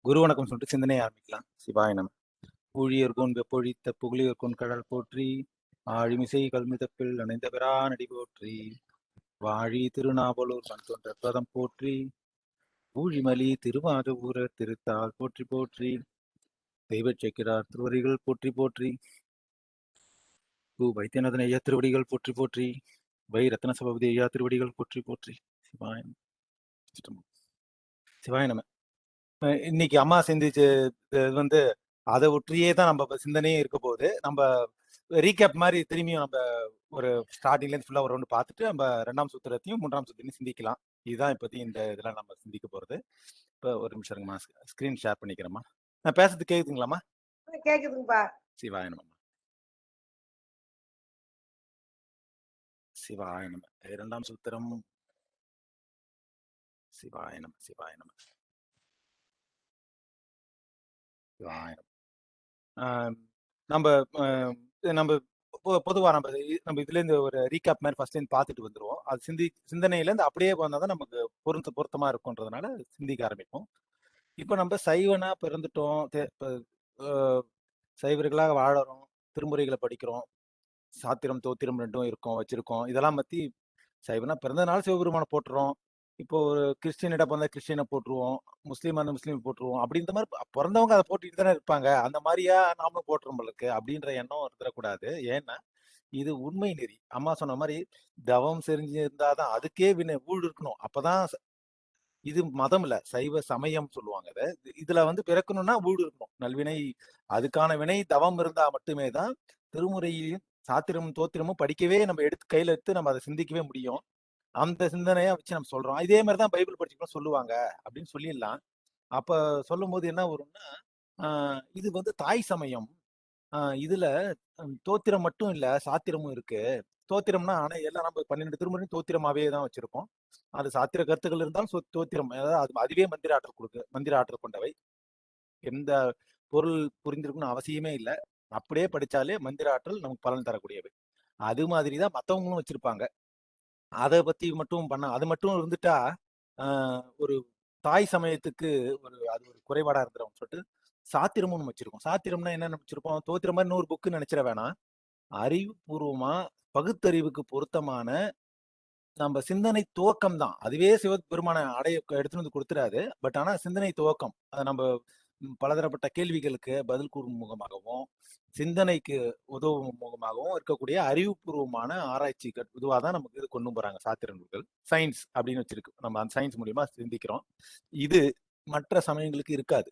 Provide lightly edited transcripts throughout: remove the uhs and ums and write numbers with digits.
குரு வணக்கம் சொல்லிட்டு சிந்தனையை ஆரம்பிக்கலாம். சிவாய நம. ஊழியர்கோன் வெப்பொழித்த புகழியர்கோன் கடல் போற்றி, ஆழிமிசை கல்மிதப்பில் அணைந்த பிரானடி போற்றி, வாழி திருநாவலூர் மண் தோன்ற பதம் போற்றி, ஊழிமலி திருவாத ஊரர் திருத்தால் போற்றி போற்றி, தெய்வச் செக்கிறார் திருவடிகள் போற்றி போற்றி, வைத்தியநாதன் ஐயா திருவடிகள் போற்றி போற்றி, வை ரத்ன சபாபதி ஐயா திருவடிகள் போற்றி போற்றி. சிவாய சிவாய நம. இன்னைக்கு அம்மா சிந்திச்சு வந்து அதை ஒற்றியே தான் நம்ம சிந்தனையே இருக்க போகுது. நம்ம ரீகேப் மாதிரி திரும்பியும் நம்ம ஒரு ஸ்டார்டிங்லேருந்து ஃபுல்லாக ஒரு ரவுண்டு பார்த்துட்டு நம்ம 2ஆம் சூத்திரத்தையும் 3ஆம் சூத்திரத்தையும் சிந்திக்கலாம். இதுதான் இப்போதைக்கு இந்த இதெல்லாம் நம்ம சிந்திக்க போகிறது. இப்போ ஒரு நிமிஷம் இருங்கம்மா, ஸ்க்ரீன் ஷேர் பண்ணிக்கிறேம்மா. நான் பேசுறது கேக்குதுங்களாம்மா? கேக்குதுங்கப்பா. சிவாய நம. சிவாய நம. 2ஆம் சூத்திரம். சிவாய நம. சிவாய நம. சிவாய நம. நம்ம நம்ம பொதுவாக நம்ம இதுலேருந்து ஒரு ரீகேப் மாதிரி ஃபர்ஸ்ட்லேருந்து பார்த்துட்டு வந்துடுவோம். அது சிந்தனையிலேருந்து அப்படியே வந்தால் தான் நமக்கு பொருத்தமாக இருக்குன்றதுனால சிந்திக்க ஆரம்பிப்போம். இப்போ நம்ம சைவனா பிறந்துட்டோம், சைவர்களாக வாழறோம், திருமுறைகளை படிக்கிறோம், சாத்திரம் தோத்திரம் ரெண்டும் வச்சிருக்கோம். இதெல்லாம் பற்றி சைவனா பிறந்ததுனால சிவபெருமானை போட்டுறோம். இப்போ ஒரு கிறிஸ்டியனிட பிறந்தா கிறிஸ்டியனை போட்டுருவோம், முஸ்லீம் அந்த முஸ்லீம் போட்டுருவோம். அப்படின்ற மாதிரி பிறந்தவங்க அதை போட்டுட்டு தானே இருப்பாங்க. அந்த மாதிரியா நாமளும் போட்டுறோம்பளுக்கு அப்படின்ற எண்ணம் இருந்துடக்கூடாது. ஏன்னா இது உண்மை நெறி. அம்மா சொன்ன மாதிரி தவம் செஞ்சு இருந்தாதான் அதுக்கே ஊழ் இருக்கணும். அப்பதான் இது மதம் இல்ல, சைவ சமயம் சொல்லுவாங்க. இதுல பிறக்கணும்னா ஊழ் இருக்கணும், நல்வினை. அதுக்கான வினை தவம் இருந்தா மட்டுமே தான் திருமுறையிலும் சாத்திரமும் தோத்திரமும் படிக்கவே நம்ம கையில எடுத்து நம்ம அதை சிந்திக்கவே முடியும். அந்த சிந்தனையா வச்சு நம்ம சொல்றோம். இதே மாதிரிதான் பைபிள் படிச்சுக்கணும் சொல்லுவாங்க அப்படின்னு சொல்லிடலாம். அப்ப சொல்லும் போது என்ன வரும்னா, இது தாய் சமயம். இதுல தோத்திரம் மட்டும் இல்ல, சாத்திரமும் இருக்கு. தோத்திரம்னா ஆனா எல்லாம் நம்ம 12 திருமுறையும் தோத்திரமாவே தான் வச்சிருக்கோம். அது சாத்திர கருத்துக்கள் இருந்தாலும் தோத்திரம், அதாவது அதுவே மந்திர ஆற்றல் கொண்டவை. எந்த பொருள் புரிந்திருக்குன்னு அவசியமே இல்லை, அப்படியே படிச்சாலே மந்திர ஆற்றல் நமக்கு பலன் தரக்கூடியவை. அது மாதிரிதான் மற்றவங்களும் வச்சிருப்பாங்க. அதை பத்தி மட்டும் அது மட்டும் இருந்துட்டா ஒரு தாய் சமயத்துக்கு அது ஒரு குறைபாடா இருந்துடும் சொல்லிட்டு சாத்திரமும் வச்சிருக்கோம். சாத்திரம்னா என்ன வச்சிருப்போம்? தோத்திர மாதிரி 100 புக்கு நினைச்சிட வேணாம். அறிவுபூர்வமா பகுத்தறிவுக்கு பொருத்தமான நம்ம சிந்தனை துவக்கம் தான். அதுவே சிவபெருமான எடுத்துட்டு வந்து கொடுத்துறாது. பட் ஆனா சிந்தனை துவக்கம், அதை நம்ம பலதரப்பட்ட கேள்விகளுக்கு பதில் கூறும் முகமாகவும் சிந்தனைக்கு உதவும் முகமாகவும் இருக்கக்கூடிய அறிவுபூர்வமான ஆராய்ச்சி இதுவாக தான் நமக்கு இது கொண்டு போறாங்க சாத்திர நூல்கள். சயின்ஸ் அப்படின்னு வச்சிருக்கு. நம்ம அந்த சயின்ஸ் மூலியமா சிந்திக்கிறோம். இது மற்ற சமயங்களுக்கு இருக்காது.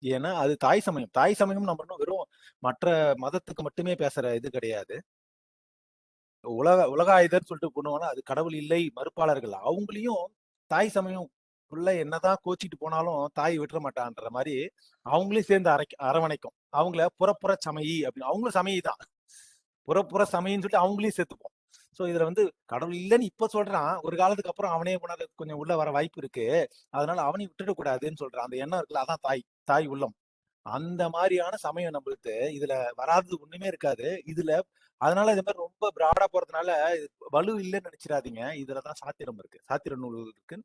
ஏன்னா அது தாய் சமயம். தாய் சமயம் நம்ம வெறும் மற்ற மதத்துக்கு மட்டுமே பேசுற இது கிடையாது. உலகாயுதர் சொல்லிட்டு பண்ணுவாங்க, அது கடவுள் இல்லை மறுப்பாளர்கள். அவங்களையும் தாய் சமயம் உள்ள என்னதான் கோச்சிட்டு போனாலும் தாய் விட்டுற மாட்டான்ற மாதிரி அவங்களையும் சேர்ந்து அரவணைக்கும். அவங்கள புறப்புற சமயி அப்படின்னு, அவங்களும் சமயி தான், புறப்புற சமயின்னு சொல்லிட்டு அவங்களையும் சேர்த்துப்போம். ஸோ இதுல கடவுள் இல்லைன்னு இப்ப சொல்றான், ஒரு காலத்துக்கு அப்புறம் அவனே போனால கொஞ்சம் உள்ள வர வாய்ப்பு இருக்கு. அதனால அவனையும் விட்டுடக்கூடாதுன்னு சொல்றான். அந்த எண்ணம் இருக்குல்ல, அதான் தாய் உள்ளம். அந்த மாதிரியான சமயம் நம்மளுக்கு இதுல வராதது ஒண்ணுமே இருக்காது. இதுல அதனால இது மாதிரி ரொம்ப பிராடா போறதுனால வலு இல்லைன்னு நினைச்சிடாதீங்க. இதுலதான் சாத்திரம் இருக்கு, சாத்திர நூல் இருக்கு.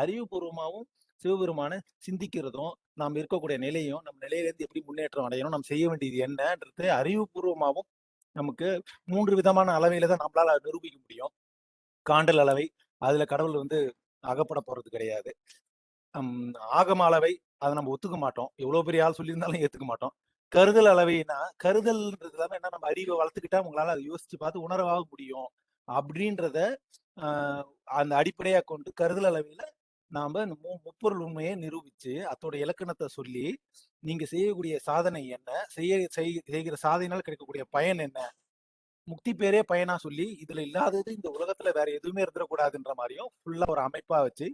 அறிவுபூர்வமாவும் சிவபெருமான சிந்திக்கிறதும், நாம் இருக்கக்கூடிய நிலையும், நம்ம நிலையிலேருந்து எப்படி முன்னேற்றம் அடையணும், நம்ம செய்ய வேண்டியது என்னன்றது அறிவுபூர்வமாகவும் நமக்கு 3 விதமான அளவையில தான் நம்மளால நிரூபிக்க முடியும். காண்டல் அளவை, அதுல கடவுள் அகப்பட போறது கிடையாது. ஆகம அளவை, அதை நம்ம ஒத்துக்க மாட்டோம். எவ்வளவு பெரிய ஆள் சொல்லியிருந்தாலும் ஏத்துக்க மாட்டோம். கருதல் அளவைனா, கருதல்ன்றது என்ன, நம்ம அறிவை வளர்த்துக்கிட்டா உங்களால அதை யோசிச்சு பார்த்து உணரவாக முடியும் அப்படின்றத அந்த அடிப்படையா கொண்டு கருதல் அளவையில நாம முப்பொருள் உண்மையை நிரூபிச்சு அதோட இலக்கணத்தை சொல்லி, நீங்க செய்யக்கூடிய சாதனை என்ன, செய்கிற சாதனையால் கிடைக்கக்கூடிய பயன் என்ன, முக்தி பேரே பயனா சொல்லி, இதுல இல்லாதது இந்த உலகத்துல வேற எதுவுமே இருந்துடக்கூடாதுன்ற மாதிரியும் ஃபுல்லா ஒரு அமைப்பா வச்சு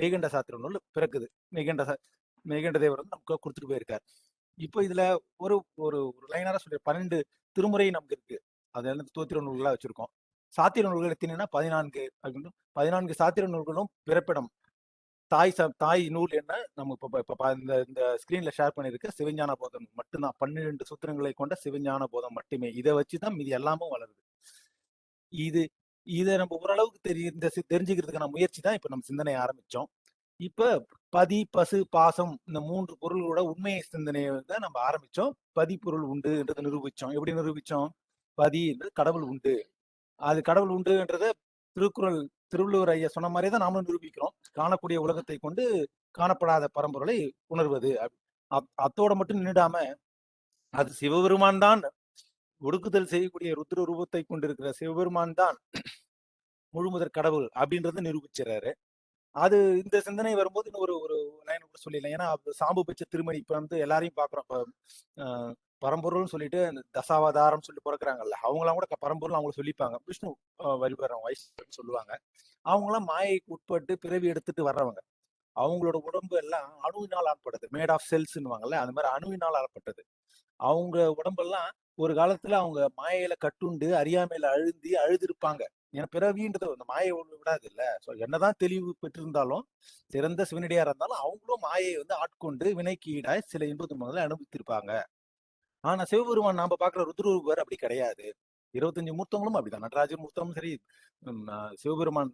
மெய்கண்ட சாத்திர நூல் பிறக்குது. மெய்கண்ட தேவர் நமக்கு கொடுத்துட்டு போயிருக்காரு. இப்போ இதுல ஒரு ஒரு லைனாரா சொல்லி 12 திருமுறை நமக்கு இருக்கு. அது தோத்திர நூல்களா வச்சிருக்கோம். சாத்திர நூல்கள் எத்தனைன்னா 14. 14 சாத்திர நூல்களும் பிறப்பிடம் தாய் நூல் என்ன, நம்ம இப்ப இந்த ஸ்கிரீன்ல ஷேர் பண்ணிருக்க சிவஞான போதம் மட்டும்தான். 12 சூத்திரங்களை கொண்ட சிவஞான போதம் மட்டுமே. இதை வச்சுதான் மீதி எல்லாமும் வளருது. இதை நம்ம ஓரளவுக்கு தெரிஞ்சுக்கிறதுக்கான முயற்சி தான் இப்ப நம்ம சிந்தனை ஆரம்பிச்சோம். இப்ப பதி, பசு, பாசம் இந்த 3 பொருள்களோட உண்மை சிந்தனைய தான் நம்ம ஆரம்பிச்சோம். பதி பொருள் உண்டுன்றத நிரூபிச்சோம். எப்படி நிரூபிச்சோம்? பதி என்பது கடவுள் உண்டு. அது கடவுள் உண்டுன்றத திருக்குறள் திருவள்ளுவர் ஐயா சொன்ன மாரியே தான் நாமளும் நிரூபிக்கிறோம். காணக்கூடிய உலகத்தை கொண்டு காணப்படாத பரம்பொருளை உணர்வது. அத்தோட மட்டும் நின்னுடாம, அது சிவபெருமான் தான் ஒடுக்குதல் செய்யக்கூடிய ருத்ர ரூபத்தை கொண்டிருக்கிற சிவபெருமான் தான் முழுமுதற் கடவுள் அப்படின்றத நிரூபிச்சிடறாரு. அது இந்த சிந்தனை வரும்போது இன்னும் ஒரு ஒரு லைன் கூட சொல்லிடலாம். ஏன்னா சாம்பு பச்ச திருமணி இப்ப வந்து எல்லாரையும் பாக்குறோம். இப்ப பரம்பொருள்னு சொல்லிட்டு அந்த தசாவதாரம் சொல்லி பிறக்கிறாங்கல்ல, அவங்களாம் கூட பரம்பொருள் அவங்கள சொல்லிப்பாங்க. விஷ்ணு வழிபடுறவங்க வயசு சொல்லுவாங்க. அவங்களாம் மாயைக்கு உட்பட்டு பிறவி எடுத்துட்டு வர்றவங்க. அவங்களோட உடம்பு எல்லாம் அணுவினால் ஆட்பட்டது. மேட் ஆஃப் செல்ஸ்ன்னுவாங்கல்ல, அந்த மாதிரி அணுவினால் ஆளப்பட்டது. அவங்க உடம்பெல்லாம் ஒரு காலத்துல அவங்க மாயையில கட்டுண்டு அறியாமையில அழுதிருப்பாங்க. ஏன்னா பிறவின்றது அந்த மாயை ஒண்ணு விடாது இல்ல. என்னதான் தெளிவு பெற்றிருந்தாலும், சிறந்த சிவனடியாரா இருந்தாலும் அவங்களும் மாயை வந்து ஆட்கொண்டு வினைக்கு ஈடாய் சில இன்ப துன்பங்களை அனுபவித்திருப்பாங்க. ஆனா சிவபெருமான் நாம பாக்குற ருத்ரரூபர் அப்படி கிடையாது. 25 மூர்த்தங்களும் அப்படிதான். நடராஜர் மூர்த்தமும் சரி, சிவபெருமான்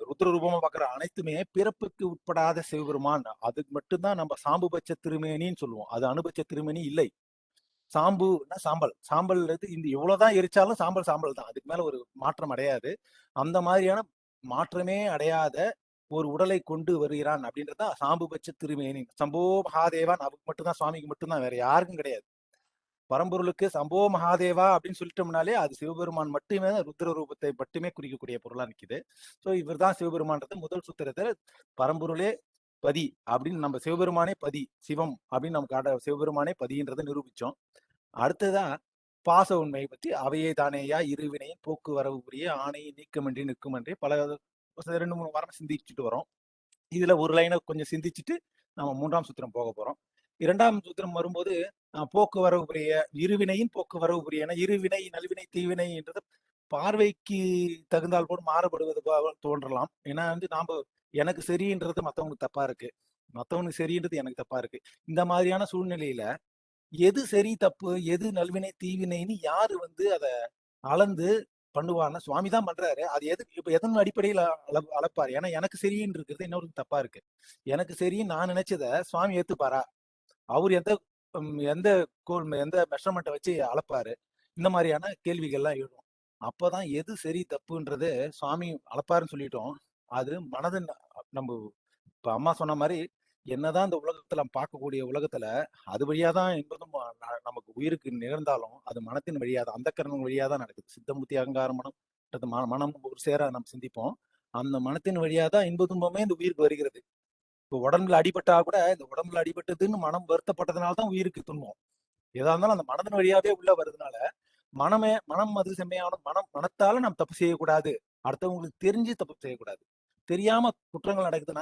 ருத்ர ரூபமா பாக்குற அனைத்துமே பிறப்புக்கு உட்படாத சிவபெருமான். அதுக்கு மட்டும்தான் நம்ம சாம்புபட்ச திருமேனின்னு சொல்லுவோம். அது அனுபட்ச திருமேனி இல்லை. சாம்புன்னா சாம்பல். சாம்பல் இந்த எவ்வளவுதான் எரிச்சாலும் சாம்பல் சாம்பல் தான். அதுக்கு மேல ஒரு மாற்றம் அடையாது. அந்த மாதிரியான மாற்றமே அடையாத ஒரு உடலை கொண்டு வருகிறான் அப்படின்றத சாம்புபட்ச திருமேனி. சம்போ மகாதேவான் அவருக்கு மட்டும்தான், சுவாமிக்கு மட்டும்தான், வேற யாருக்கும் கிடையாது. பரம்பொருளுக்கு சம்போ மகாதேவா அப்படின்னு சொல்லிட்டோம்னாலே அது சிவபெருமான் மட்டுமே ருத்ர ரூபத்தை மட்டுமே குறிக்கக்கூடிய பொருளா நிக்குது. சோ இவர் தான் சிவபெருமான்றது முதல் சூத்திரத்துல பரம்பொருளே பதி அப்படின்னு நம்ம சிவபெருமானே பதி சிவம் அப்படின்னு நமக்கு சிவபெருமானே பதின்றதை நிரூபிச்சோம். அடுத்ததா பாச உண்மையை பற்றி அவையே தானேயா இருவினையின் போக்குவரவு புரிய ஆணையை நீக்கமின்றி நிற்குமன்றி பல 2-3 வாரம் சிந்திச்சுட்டு வரோம். இதுல ஒரு லைனை கொஞ்சம் சிந்திச்சுட்டு நம்ம 3ஆம் சூத்திரம் போக போறோம். 2ஆம் சூத்திரம் வரும்போது போக்குவரவு புரிய இருவினையின் போக்குவரவு புரிய. ஏன்னா இருவினை நல்வினை தீவினை என்றது பார்வைக்கு தகுந்தால் போல் மாறுபடுவது தோன்றலாம். ஏன்னா வந்து நாம எனக்கு சரின்றது மத்தவங்களுக்கு தப்பா இருக்கு, மத்தவனுக்கு சரின்றது எனக்கு தப்பா இருக்கு. இந்த மாதிரியான சூழ்நிலையில எது சரி தப்பு எது நல்வினை தீவினைன்னு யாரு வந்து அதை அளந்து பண்ணுவான்னா சுவாமி தான் பண்றாரு. அது எது இப்ப எதன் அடிப்படையில் அளப்பாரு? ஏன்னா எனக்கு சரின்னு இருக்கிறது இன்னொரு தப்பா இருக்கு. எனக்கு சரின்னு நான் நினைச்சத சுவாமி ஏத்துப்பாரா? அவர் எந்த எந்த மெஷர்மெண்ட்டை வச்சு அளப்பாரு? இந்த மாதிரியான கேள்விகள்லாம் எழும். அப்பதான் எது சரி தப்புன்றது சுவாமி அளப்பாருன்னு சொல்லிட்டோம். அது மனதின் நம்ம இப்ப அம்மா சொன்ன மாதிரி என்னதான் இந்த உலகத்துல பார்க்கக்கூடிய உலகத்துல அது வழியா தான் என்பதும் நமக்கு உயிருக்கு நிகழ்ந்தாலும் அது மனத்தின் வழியா தான், அந்த கரணம் வழியா தான் நடக்குது. சித்தமுத்தி அகங்கார மனம் ஒரு சேர நம்ம சிந்திப்போம். அந்த மனத்தின் வழியா தான் இன்ப துன்பமே இந்த உயிருக்கு வருகிறது. இப்போ உடம்புல அடிபட்டா கூட இந்த உடம்புல அடிபட்டதுன்னு மனம் வருத்தப்பட்டதுனால தான் உயிருக்கு துன்பம். எதா இருந்தாலும் அந்த மனதின் வழியாவே உள்ள வருதுனால மனம் அது செம்மையான மனத்தால நம்ம தப்பு செய்யக்கூடாது. அடுத்தவங்களுக்கு தெரிஞ்சு தப்பு செய்யக்கூடாது. தெரியாம குற்றங்கள் நடக்குதுன்னா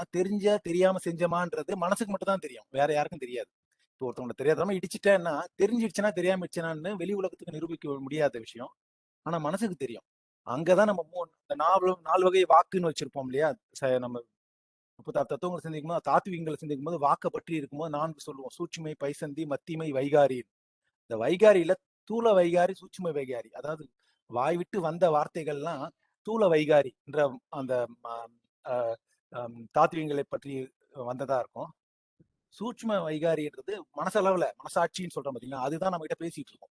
தெரியாம செஞ்சோமான்றது மனசுக்கு மட்டும் தான் தெரியும், வேற யாருக்கும் தெரியாது. இப்போ ஒருத்தவங்களை தெரியாதமா இடிச்சிட்டேன்னா தெரிஞ்சிடுச்சுன்னா தெரியாம இடிச்சனான்னு வெளி உலகத்துக்கு நிரூபிக்க முடியாத விஷயம். ஆனா மனசுக்கு தெரியும். அங்கதான் நம்ம இந்த 4 வகை வாக்குன்னு வச்சிருப்போம் இல்லையா? நம்ம 36 தத்துவங்களை சிந்திக்கும் போது தாத்வீகங்களை சிந்திக்கும் போது வாக்க பற்றி இருக்கும்போது 4 சொல்லுவோம்: சூட்சுமை, பைசந்தி, மத்திமை, வைகாரி. இந்த வைகாரியில தூல வைகாரி, சூட்சும வைகாரி. அதாவது வாய் விட்டு வந்த வார்த்தைகள்லாம் தூல வைகாரி என்ற அந்த தாத்வீகங்களை பற்றி வந்ததா இருக்கும். சூட்சும வைகாரின்றது மனசளவுல மனசாட்சின்னு சொல்றோம் பாத்தீங்களா, அதுதான் நம்ம கிட்ட பேசிட்டு இருக்கோம்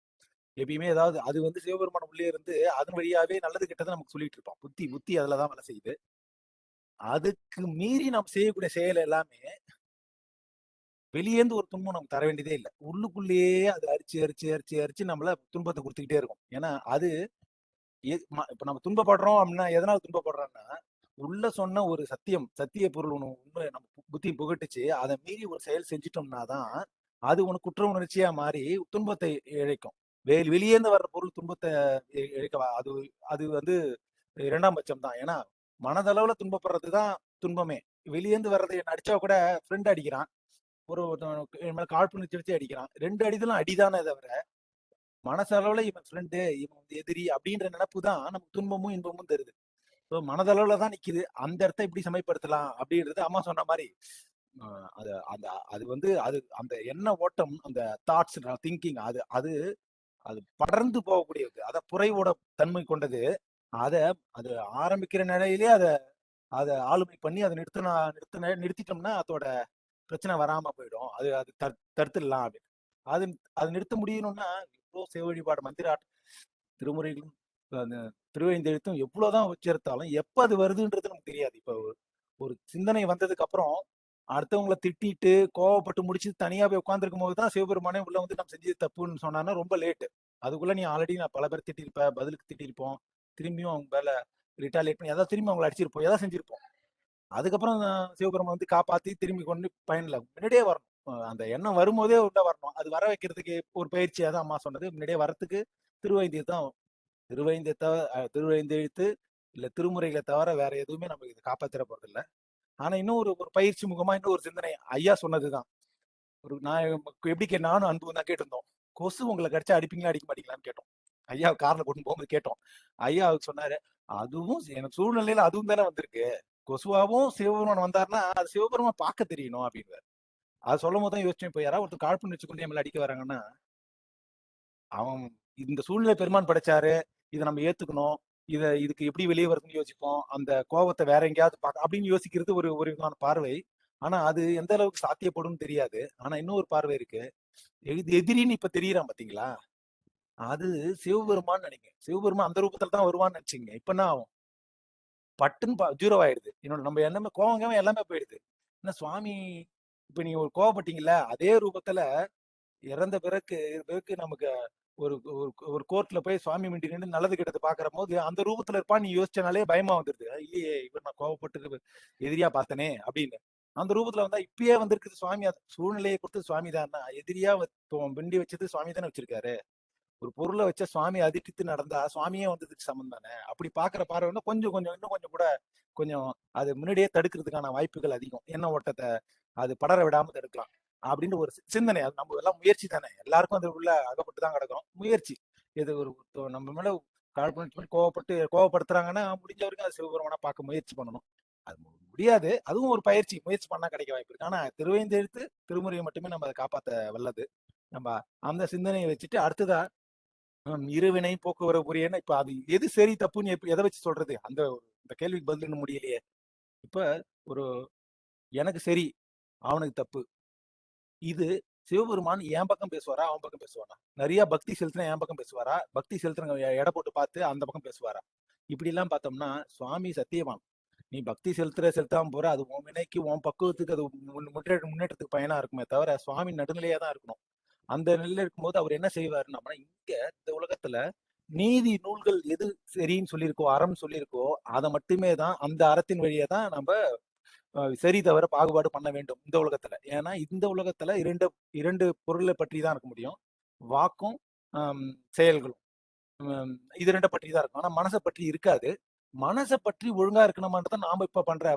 எப்பயுமே. ஏதாவது அது வந்து சிவபெருமான் உள்ளே இருந்து அதன் வழியாவே நல்லது கெட்டதை நமக்கு சொல்லிட்டு இருப்போம். புத்தி புத்தி அதுலதான் வேலை செய்யுது. அதுக்கு மீறி நாம் செய்யக்கூடிய செயல் எல்லாமே வெளியேந்து ஒரு துன்பம் நமக்கு தர வேண்டியதே இல்லை. உள்ளுக்குள்ளேயே அது அரிச்சு அரிச்சு அரிச்சு அரிச்சு நம்மள துன்பத்தை கொடுத்துக்கிட்டே இருக்கும். ஏன்னா அது இப்ப நம்ம துன்பப்படுறோம் அப்படின்னா எதனால துன்பப்படுறோம்னா, உள்ள சொன்ன ஒரு சத்திய பொருள் ஒண்ணு உண்மை நம்ம புத்தி புகட்டுச்சு, அதை மீறி ஒரு செயல் செஞ்சிட்டோம்னா தான் அது உனக்கு குற்ற உணர்ச்சியா மாறி துன்பத்தை இழைக்கும். வெளியேந்து வர்ற பொருள் துன்பத்தை இழைக்க அது அது வந்து 2ஆம் பட்சம் தான். ஏன்னா மனதளவுல துன்பப்படுறது தான் துன்பமே. வெளியேந்து வர்றதை என்ன அடிச்சா கூட ஃப்ரெண்ட் அடிக்கிறான், ஒரு என் மேல காழ்ப்புணர்ச்சி வச்சு அடிக்கிறான், 2 அடிதலும் அடிதானே தவிர மனசளவுல இவன் ஃப்ரெண்டு இவன் வந்து எதிரி அப்படின்ற நினைப்பு தான் நமக்கு துன்பமும் இன்பமும் தருது. ஸோ மனதளவுல தான் நிக்குது. அந்த இடத்த இப்படி சமைப்படுத்தலாம் அப்படின்றது அம்மா சொன்ன மாதிரி அது அந்த அது வந்து அது அந்த எண்ண ஓட்டம், அந்த தாட்ஸ் திங்கிங் அது அது அது படர்ந்து போகக்கூடியது. அத புறைவோட தன்மை கொண்டது. அத அது ஆரம்பிக்கிற நிலையிலே அத அதை ஆளுமை பண்ணி அதை நிறுத்திட்டோம்னா அதோட பிரச்சனை வராம போயிடும். அது அது தடுத்துடலாம் அப்படின்னு. அது அது நிறுத்த முடியணும்னா இவ்வளோ சிவ வழிபாடு மந்திர திருமுறைகளும் அந்த திருவைந்தெழுத்தும் எவ்வளவுதான் உச்சரித்தாலும் எப்ப அது வருதுன்றது நமக்கு தெரியாது. இப்ப ஒரு சிந்தனை வந்ததுக்கு அப்புறம் அடுத்தவங்களை திட்டிட்டு கோவப்பட்டு முடிச்சு தனியா போய் உட்காந்துருக்கும் போது தான் சிவபெருமானே உள்ள வந்து நம்ம செஞ்சது தப்புன்னு சொன்னான்னா ரொம்ப லேட்டு. அதுக்குள்ள நீ ஆல்ரெடி நான் பல பேர் திட்டிருப்ப, பதிலுக்கு திட்டிருப்போம், திரும்பியும் அவங்க மேல ரிட்டாலியேட் பண்ணி ஏதாவது திரும்பி அவங்களை அடிச்சிருப்போம், ஏதாவது செஞ்சிருப்போம். அதுக்கப்புறம் சிவபெருமான் வந்து காப்பாத்தி திரும்பி கொண்டு பயனில்ல, முன்னாடியே வரணும். அந்த எண்ணம் வரும்போதே உள்ள வரணும். அது வர வைக்கிறதுக்கு ஒரு பயிற்சியா தான் அம்மா சொன்னது. முன்னாடியே வரத்துக்கு திருவைந்தியம் தான். திருவைந்தெழுத்து இல்ல திருமுறைகளை தவிர வேற எதுவுமே நம்ம இதை காப்பாத்திர போறது இல்ல. ஆனா இன்னும் ஒரு ஒரு பயிற்சி முகமா இன்னும் ஒரு சிந்தனை ஐயா சொன்னதுதான். ஒரு நான் எப்படி நானும் அன்பு தான் கேட்டிருந்தோம். கொசு உங்களை கடிச்சா அடிப்பீங்களா அடிக்க மாட்டீங்களான்னு கேட்டோம். ஐயா காரில் கூட்டிட்டு போகும்போது கேட்டோம். ஐயா அவர் சொன்னாரு, அதுவும் எனக்கு சூழ்நிலையில அதுவும் தானே வந்திருக்கு. கொசுவாவும் சிவபெருமான் வந்தாருன்னா அது சிவபெருமான் பார்க்க தெரியணும் அப்படின்னு. அது சொல்லும் போது தான் யோசிச்சேன். இப்போ யாராவது ஒருத்தர் காழ்ப்புணர்ச்சி வச்சுக்கொண்டு மேல அடிக்க வராங்கன்னா அவன் இந்த சூழ்நிலை பெருமான் படைச்சாரு, இதை நம்ம ஏத்துக்கணும், இதுக்கு எப்படி வெளியே வருதுன்னு யோசிப்போம், அந்த கோபத்தை வேற எங்கேயாவது பார்க்க அப்படின்னு யோசிக்கிறது ஒரு ஒரு விதமான பார்வை. ஆனா அது எந்த அளவுக்கு சாத்தியப்படும் தெரியாது. ஆனா இன்னொரு பார்வை இருக்கு. எதிரின்னு இப்ப தெரியறான் பாத்தீங்களா, அது சிவபெருமான் நினைக்கிறேன். சிவபெருமான் அந்த ரூபத்துல தான் வருவான்னு நினைச்சீங்க. இப்ப என்ன ஆகும், பட்டுன்னு ஜீரோ ஆயிடுது. என்னோட நம்ம எல்லாமே கோவம் எல்லாமே போயிடுது. என்ன சுவாமி, இப்ப நீங்க ஒரு கோவப்பட்டீங்கல்ல அதே ரூபத்துல இறந்த பிறகு பிறகு நமக்கு ஒரு ஒரு கோர்ட்ல போய் சுவாமி மிண்டி நின்று நல்லது கெட்டது பாக்குற போது அந்த ரூபத்துல இருப்பான் நீ யோசிச்சனாலே பயமா வந்துருது. இல்லையே இவர் நான் கோவப்பட்டு எதிரியா பார்த்தனே அப்படின்னு. அந்த ரூபத்துல வந்தா இப்பயே வந்திருக்குது சுவாமி. சூழ்நிலையை கொடுத்து சுவாமி தான். எதிரியா மிண்டி வச்சது சுவாமி தானே வச்சிருக்காரு. ஒரு பொருளை வச்ச சுவாமி அதிர்த்து நடந்தா சுவாமியே வந்ததுக்கு சமம் தானே. அப்படி பாக்குற பார்வை வந்து கொஞ்சம் கொஞ்சம் இன்னும் கொஞ்சம் கூட கொஞ்சம் அது முன்னாடியே தடுக்கிறதுக்கான வாய்ப்புகள் அதிகம். எண்ண ஓட்டத்தை அது படர விடாம தடுக்கலாம் அப்படின்னு ஒரு சிந்தனை. அது நம்ம எல்லாம் முயற்சி தானே. எல்லாருக்கும் அது உள்ள அகப்பட்டு தான் கிடக்கும் முயற்சி. இது ஒரு நம்ம மேல காழ்ப்புணர்ச்சி பண்ணி கோவப்படுத்துறாங்கன்னா முடிஞ்ச வரைக்கும் அது சிவபெருமானா பார்க்க முயற்சி பண்ணணும். அது முடியாது, அதுவும் ஒரு பயிற்சி. முயற்சி பண்ணா கிடைக்க வாய்ப்பு இருக்கு. ஆனா திருவைந்தெழுத்து திருமுறையை மட்டுமே நம்ம அதை காப்பாத்த வல்லது. நம்ம அந்த சிந்தனையை வச்சுட்டு அடுத்ததா இருவினை போக்குவரவு புரியன்னு இப்ப அது எது சரி தப்புன்னு எதை வச்சு சொல்றது? அந்த இந்த கேள்விக்கு பதில் முடியலையே. இப்ப ஒரு எனக்கு சரி, அவனுக்கு தப்பு. இது சிவபெருமான் என் பக்கம் பேசுவாரா, அவன் பக்கம் பேசுவாரா? நிறைய பக்தி செலுத்தினா என் பக்கம் பேசுவாரா, பக்தி செலுத்துறவங்க எடை போட்டு பார்த்து அந்த பக்கம் பேசுவாரா? இப்படி எல்லாம் பார்த்தோம்னா சுவாமி சத்தியவான். நீ பக்தி செலுத்தாம போற, அது உன் வினைக்கு உன் பக்குவத்துக்கு அது முன்னேற்றத்துக்கு பயனா இருக்குமே தவிர சுவாமி நடுநிலையா தான் இருக்கணும். அந்த நிலையில இருக்கும்போது அவர் என்ன செய்வாருன்னா, இங்க இந்த உலகத்துல நீதி நூல்கள் எது சரின்னு சொல்லியிருக்கோ, அறம் சொல்லியிருக்கோ, அதை மட்டுமே தான் அந்த அறத்தின் வழியா தான் நம்ம சரி தவிர பாகுபாடு பண்ண வேண்டும் இந்த உலகத்துல. ஏன்னா இந்த உலகத்துல இரண்டு இரண்டு பொருளை பற்றி தான் இருக்க முடியும். வாக்கும் செயல்களும். இது ரெண்டை பற்றி தான் இருக்கும். ஆனா மனசை பற்றி இருக்காது. மனசை பற்றி ஒழுங்கா இருக்கணுமான்றத நாம இப்ப பண்ற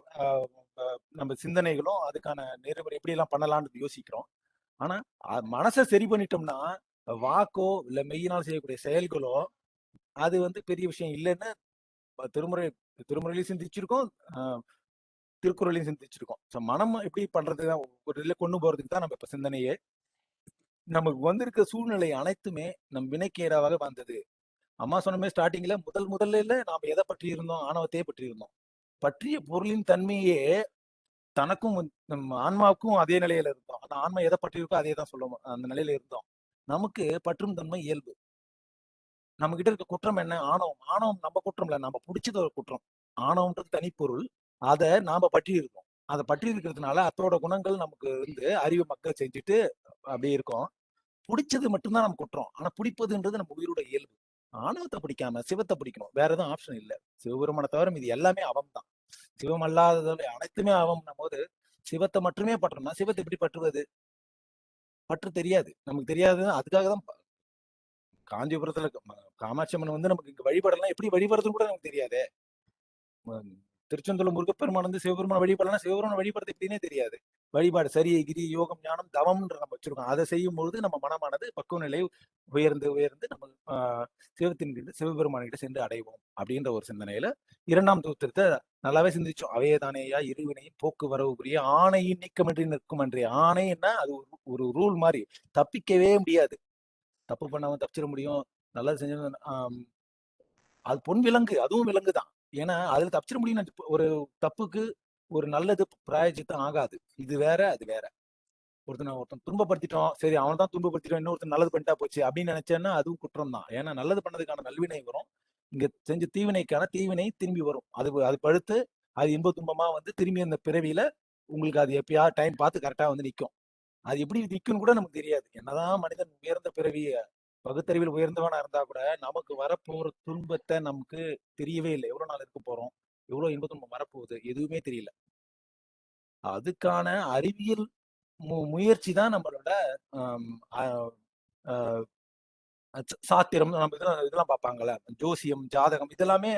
நம்ம சிந்தனைகளும் அதுக்கான நெறிமுறை எப்படி எல்லாம் பண்ணலாம்னு யோசிக்கிறோம். ஆனா மனசை சரி பண்ணிட்டோம்னா வாக்கோ இல்ல மெய்யினால் செய்யக்கூடிய செயல்களோ அது வந்து பெரிய விஷயம் இல்லைன்னு திருமுறை திருமுறையிலையும் சிந்திச்சிருக்கோம், திருக்குறளையும் சிந்திச்சிருக்கோம். மனம் எப்படி பண்றதுதான் ஒரு இதுல கொண்டு போறதுக்கு தான் நம்ம இப்ப சிந்தனையே. நமக்கு வந்திருக்க சூழ்நிலை அனைத்துமே நம் வினைக்கேடாக வந்தது. அம்மா சொன்ன மாதிரி ஸ்டார்டிங்ல முதல்ல நாம எதை பற்றி இருந்தோம், ஆணவத்தையே பற்றி இருந்தோம். பற்றிய பொருளின் தன்மையே தனக்கும் நம்ம ஆன்மாவுக்கும் அதே நிலையில இருந்தோம். அந்த ஆன்மா எதை பற்றி இருக்கோ அதே தான் சொல்லுவோம். அந்த நிலையில இருந்தோம். நமக்கு பற்றும் தன்மை இயல்பு. நம்ம கிட்ட இருக்க குற்றம் என்ன, ஆணவம். ஆணவம் நம்ம குற்றம் இல்ல, நம்ம பிடிச்சது ஒரு குற்றம். ஆணவம்ன்றது தனிப்பொருள். அதை நாம பற்றி இருக்கோம். அதை பற்றி இருக்கிறதுனால அதோட குணங்கள் நமக்கு வந்து அறிவு மக்கள் செஞ்சுட்டு அப்படியே இருக்கும். பிடிச்சது மட்டும்தான் நம்ம குற்றம். ஆனா பிடிப்பதுன்றது நம்ம உயிரோட இயல்பு. ஆணவத்தை பிடிக்காம சிவத்தை பிடிக்கணும், வேற எதுவும் ஆப்ஷன் இல்ல. சிவபெருமான தவிர இது எல்லாமே அவம் தான். சிவம் அல்லாதது அனைத்துமே அவம்னும் போது சிவத்தை மட்டுமே பற்றணும்னா சிவத்தை எப்படி பற்றுவது? பற்று தெரியாது, நமக்கு தெரியாது. அதுக்காக தான் காஞ்சிபுரத்துல காமாட்சி அம்மன் வந்து நமக்கு இங்க வழிபடலாம், எப்படி வழிபடுறதுன்னு கூட நமக்கு தெரியாது. திருச்செந்தூர் முருகப்பெருமான் வந்து சிவபெருமான வழிபடலாம், சிவபெருமான வழிபடுறது எப்படின்னே தெரியாது. வழிபாடு சரியை கிரி யோகம் ஞானம் தவம்ன்ற நம்ம வச்சிருக்கோம். அதை செய்யும் பொழுது நம்ம மனமானது பக்குவ நிலை உயர்ந்து உயர்ந்து நம்ம சிவத்தின் கிட்ட சிவபெருமான்கிட்ட சென்று அடைவோம் அப்படின்ற ஒரு சிந்தனையில இரண்டாம் தூத்திரத்தை நல்லாவே சிந்திச்சோம். அவையதானேயா இருவினையும் போக்கு வரவு புரிய ஆணையின் நீக்கமின்றி நிற்கும் அன்றே. ஆணைன்னா அது ஒரு ரூல் மாதிரி, தப்பிக்கவே முடியாது. தப்பு பண்ணாம தப்பிச்சிட முடியும், நல்லது செஞ்சு அது பொன் விலங்கு, அதுவும் விலங்கு தான். ஏன்னா அதுல தப்பிச்சிட முடியும். ஒரு தப்புக்கு ஒரு நல்லது பிராயச்சித்தம் ஆகாது. இது வேற அது வேற. ஒருத்தன் துன்பப்படுத்திட்டோம், சரி அவன் தான் துன்பப்படுத்திட்டோம், இன்னொருத்தன் நல்லது பண்ணிட்டா போச்சு அப்படின்னு நினைச்சேன்னா அதுவும் குற்றம் தான். ஏன்னா நல்லது பண்ணதுக்கான நல்வினை வரும், இங்க செஞ்ச தீவினைக்கான தீவினை திரும்பி வரும். அது பழுத்து அது இன்ப துன்பமா வந்து திரும்பி அந்த பிறவியில உங்களுக்கு அது எப்பயா டைம் பார்த்து கரெக்டா வந்து நிற்கும். அது எப்படி நிற்கும் கூட நமக்கு தெரியாது. என்னதான் மனிதன் உயர்ந்த பிறவிய பகுத்தறிவில் உயர்ந்தவனா இருந்தா கூட நமக்கு வரப்போற துன்பத்தை நமக்கு தெரியவே இல்லை. எவ்வளவு நாள் இருக்க போறோம், எவ்வளவு இன்ப துன்பம் வரப்போகுது, எதுவுமே தெரியல. அதுக்கான அறிவியல் முயற்சி தான் நம்மளோட ஆம், ஆஹ், ஆஹ், சாத்திரம். நம்ம இதெல்லாம் பார்ப்பாங்கல்ல, ஜோசியம், ஜாதகம், இதெல்லாமே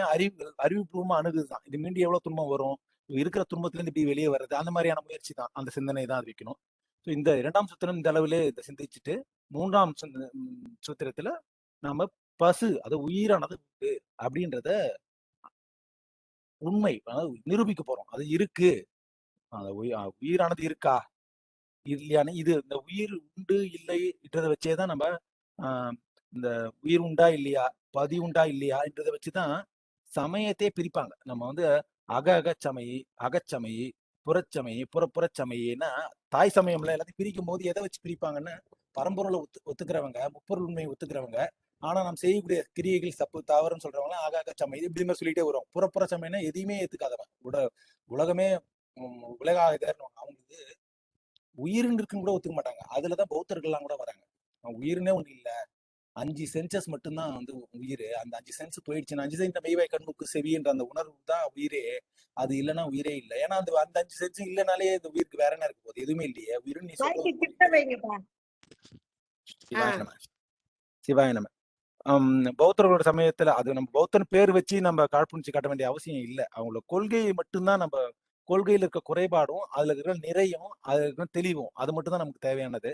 அறிவுபூர்வமா அணுகுதுதான். இது மீண்டும் எவ்வளவு துன்பம் வரும், இருக்கிற துன்பத்துல இருந்து இப்படி வெளியே வர்றது, அந்த மாதிரியான முயற்சி தான், அந்த சிந்தனை தான் அது வைக்கணும். ஸோ இந்த 2ஆம் சூத்திரம் இந்த அளவிலே இதை சிந்திச்சுட்டு 3ஆம் சூத்திரத்துல நாம பசு, அது உயிரானது உண்டு அப்படின்றத உண்மை அதாவது நிரூபிக்க போறோம். அது இருக்கு, அந்த உயிரானது இருக்கா இல்லையான்னு, இது இந்த உயிர் உண்டு இல்லை என்றதை வச்சேதான் நம்ம ஆஹ், இந்த உயிர் உண்டா இல்லையா, பதி உண்டா இல்லையா என்றதை வச்சுதான் சமயத்தையே பிரிப்பாங்க. நம்ம வந்து அகச்சமயி, அகச்சமயி, புறச்சமயி, புறப்புறச்சமயின்னா தாய் சமயம்ல எல்லாத்தையும் பிரிக்கும் போது எதை வச்சு பிரிப்பாங்கன்னு, பரம்பொருளை ஒத்துக்கிறவங்க, முப்பொருள் உண்மையை ஒத்துக்கிறவங்க, ஆனா நம்ம செய்யக்கூடிய கிரியைகள் தப்பு தவறுன்னு சொல்றவங்க அகச்சமயி இப்படி மாதிரி சொல்லிட்டே வரும். புறப்புற சமயம்னா எதையுமே ஏத்துக்காதவன், உலகமே உலக அவங்களுக்கு உயிர்னு இருக்குன்னு கூட ஒத்துக்க மாட்டாங்க. அதுலதான் பௌத்தர்கள்லாம் கூட வராங்க. உயிர்னே ஒண்ணு இல்ல, 5 சென்சஸ் மட்டும்தான் வந்து உயிர். அந்த 5 சென்ஸ் போயிடுச்சுன்னா, 5 சென்ஸ் மெய்வாய் கண்ணுக்கு செவின்ற அந்த உணர்வு தான் உயிரே. அது இல்லைன்னா உயிரே இல்லை. ஏன்னா அந்த 5 சென்ஸ் இல்லைனாலே இந்த உயிருக்கு வேற என்ன இருக்க போகுது, எதுவுமே இல்லையே. உயிர்னு நீ சொல்றது சிவாய நம, சிவாய நம. பௌத்தர்களோட சமயத்துல அது நம்ம பௌத்தன் பேர் வச்சு நம்ம காழ்ப்புணர்ச்சி காட்ட வேண்டிய அவசியம் இல்லை. அவங்களோட கொள்கையை மட்டும்தான் நம்ம, கொள்கையில் இருக்க குறைபாடும் அதுல இருக்கிற நிறையும் அதுல இருக்கிற தெளிவும் அது மட்டும் தான் நமக்கு தேவையானது.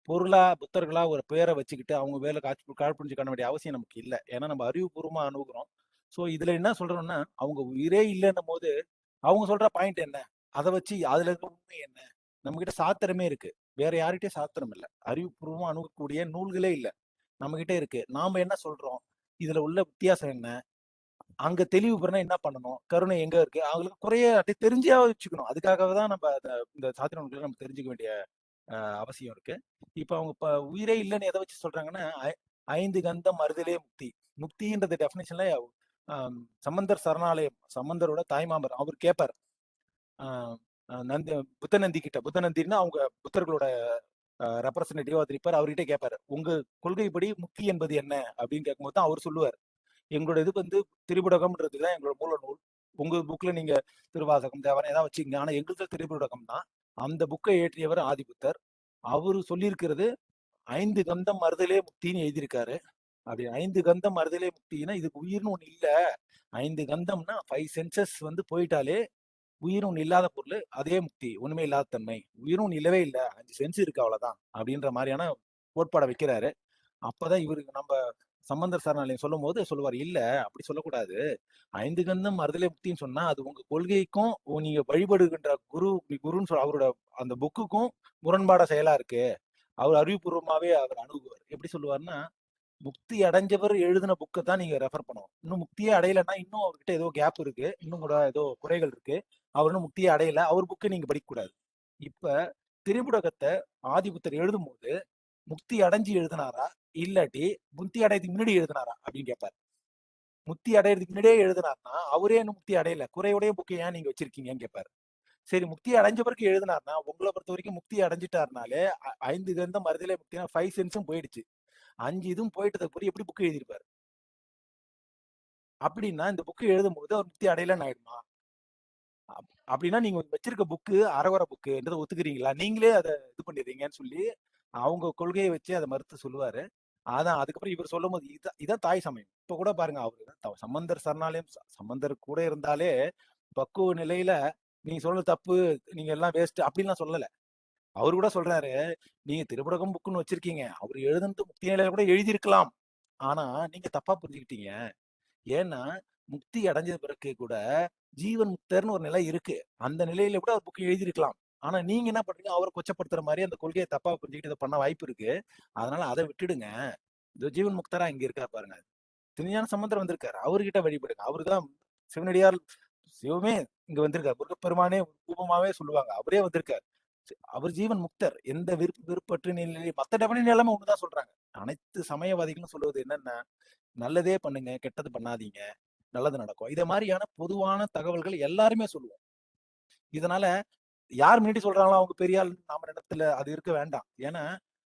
பொருளா புத்தர்களா ஒரு பேரை வச்சுக்கிட்டு அவங்க வேலை காழ்ப்புணர்ச்சி காண வேண்டிய அவசியம் நமக்கு இல்லை. ஏன்னா நம்ம அறிவுபூர்வமா அணுகுறோம். ஸோ இதுல என்ன சொல்றோம்னா, அவங்க உயிரே இல்லைன்னும் போது அவங்க சொல்ற பாயிண்ட் என்ன, அதை வச்சு அதுல இருக்க உண்மை என்ன. நம்ம கிட்ட சாத்திரமே இருக்கு, வேற யார்கிட்டயும் சாத்திரம் இல்லை. அறிவுபூர்வமா அணுகக்கூடிய நூல்களே இல்லை, நம்ம கிட்ட இருக்கு. நாம என்ன சொல்றோம், இதுல உள்ள வித்தியாசம் என்ன, அங்க தெளிவு பெறனா என்ன பண்ணணும், கருணை எங்க இருக்கு, அவங்களுக்கு குறைய அப்படி தெரிஞ்சா வச்சுக்கணும். அதுக்காக தான் நம்ம இந்த சாத்திர நூல்களை நம்ம தெரிஞ்சுக்க வேண்டிய அவசியம் இருக்கு. இப்ப அவங்க உயிரே இல்லைன்னு எதை வச்சு சொல்றாங்கன்னா, 5 கந்தம் மறுதலே முக்தி. முக்தின்றது டெஃபினேஷன்ல சம்பந்தர் சரணாலயம், சம்பந்தரோட தாய்மாமர் அவர் கேட்பார். நந்தி, புத்தநந்தி கிட்ட, புத்தநந்தின்னா அவங்க புத்தர்களோட ரெப்ரசன்டேட்டிவா இருப்பார். அவர்கிட்ட கேட்பாரு, உங்க கொள்கைப்படி முக்தி என்பது என்ன அப்படின்னு கேட்கும்போது தான் அவர் சொல்லுவார், எங்களோட இது வந்து திரிபுடகம்ன்றது தான் எங்களோட மூல நூல். உங்க புக்ல நீங்க திருவாசகம், தேவரம் ஏதாவது வச்சுக்கங்க, ஆனா எங்களுக்கு திரிபுடகம் தான். அந்த புக்கை ஏற்றியவர் ஆதிபுத்தர். அவரு சொல்லியிருக்கிறது 5 கந்தம் மறுதலே முக்தின்னு எழுதியிருக்காரு. அப்படி 5 கந்தம் மறுதலே முக்தினா இதுக்கு உயிர்னு ஒண்ணு இல்ல. 5 கந்தம்னா 5 சென்சஸ் வந்து போயிட்டாலே உயிர் ஒண்ணு இல்லாத பொருள், அதே முக்தி, ஒண்ணுமே இல்லாத தன்மை. உயிரும் ஒண்ணு இல்லவே இல்லை, 5 சென்ஸ் இருக்கு அவ்வளவுதான் அப்படின்ற மாதிரியான கோட்பாடை வைக்கிறாரு. அப்பதான் இவருக்கு நம்ம சம்பந்தர் சரணாலயம் சொல்லும் போது சொல்லுவார், இல்ல அப்படி சொல்லக்கூடாது, 5 கந்தம் மறுதலை முக்தின்னு சொன்னா அது உங்க கொள்கைக்கும் நீங்க வழிபடுகின்ற குருன்னு சொல்ல அவரோட அந்த புக்குக்கும் முரண்பாட செயலா இருக்கு. அவர் அறிவுபூர்வமாவே அவர் அணுகுவார். எப்படி சொல்லுவார்னா, முக்தி அடைஞ்சவர் எழுதின புக்கை தான் நீங்க ரெஃபர் பண்ணணும். இன்னும் முக்தியே அடையலைன்னா இன்னும் அவர்கிட்ட ஏதோ கேப் இருக்கு, இன்னும் கூட ஏதோ குறைகள் இருக்கு, அவர் இன்னும் முக்தியே அடையல, அவர் புக்கை நீங்க படிக்க கூடாது. இப்ப திரிபுடகத்தை ஆதிபுத்தர் எழுதும் போது முக்தி அடைஞ்சு எழுதினாரா, இல்லாட்டி முக்தி அடையதுக்கு முன்னாடி எழுதினாரா அப்படின்னு கேட்பாரு. முக்தி அடையறதுக்கு முன்னாடியே எழுதினார்னா அவரே இன்னும் முக்தி அடையல, குறையோடைய புக்கை ஏன் நீங்க வச்சிருக்கீங்கன்னு கேட்பாரு. சரி, முக்தி அடைஞ்ச பிறகு எழுதினார்னா, உங்களை பொறுத்த வரைக்கும் முக்தி அடைஞ்சிட்டாருனாலே 5 கந்தம் மறுதலை முக்தினா 5 சென்ஸும் போயிடுச்சு, 5 இதுவும் போயிட்டதுக்கு பிறகு எப்படி புக்கு எழுதியிருப்பாரு. அப்படின்னா இந்த புக்கு எழுதும் போது அவர் முக்தி அடையலன்னு ஆயிடுமா? அப்படின்னா நீங்க வச்சிருக்க புக்கு அறவர புக்குன்றதை ஒத்துக்கிறீங்களா, நீங்களே அதை இது பண்ணிடுறீங்கன்னு சொல்லி அவங்க கொள்கையை வச்சு அதை மறுத்து சொல்லுவாரு. அதான் அதுக்கப்புறம் இவர் சொல்லும் போது இதான் தாய் சமயம். இப்ப கூட பாருங்க, அவரு சம்பந்தர் சரணாலயம், சம்பந்தர் கூட இருந்தாலே பக்குவ நிலையில நீங்க சொல்றது தப்பு, நீங்க எல்லாம் வேஸ்ட் அப்படின்லாம் சொல்லல. அவரு கூட சொல்றாரு, நீங்க திருப்படகம் புக்குன்னு வச்சிருக்கீங்க, அவர் எழுதுனது முக்தி நிலையில கூட எழுதியிருக்கலாம், ஆனா நீங்க தப்பா புரிஞ்சுக்கிட்டீங்க. ஏன்னா முக்தி அடைஞ்ச பிறகு கூட ஜீவன் முக்தர்னு ஒரு நிலை இருக்கு, அந்த நிலையில கூட அவர் புக்கு எழுதியிருக்கலாம். ஆனா நீங்க என்ன பண்றீங்க, அவரை கொச்சப்படுத்துற மாதிரி அந்த கொள்கையை தப்பா புரிஞ்சுக்கிட்டு இதை பண்ண வாய்ப்பு இருக்கு. அதனால அதை விட்டுடுங்க. இந்த ஜீவன் முக்தரா இங்க இருக்கா பாருங்க, திருஞான சம்பந்தர் வந்திருக்காரு, அவர்கிட்ட வழிபடுங்க, அவருதான் சிவனடியார் சிவமே இங்க வந்திருக்காரு, முருகப்பெருமானே ரூபமாவே சொல்லுவாங்க, அவரே வந்திருக்காரு. அவர் ஜீவன் முக்தர், எந்த விருப்பற்ற நிலை, மத்த டெபனி எல்லாமே ஒண்ணுதான் சொல்றாங்க. அனைத்து சமயவாதிகளும் சொல்லுவது என்னன்னா, நல்லதே பண்ணுங்க, கெட்டது பண்ணாதீங்க, நல்லது நடக்கும். இத மாதிரியான பொதுவான தகவல்கள் எல்லாருமே சொல்லுவோம். இதனால யார் முன்னாடி சொல்றாங்களோ அவங்க பெரிய ஆள் நாம இடத்துல அது இருக்க வேண்டாம். ஏன்னா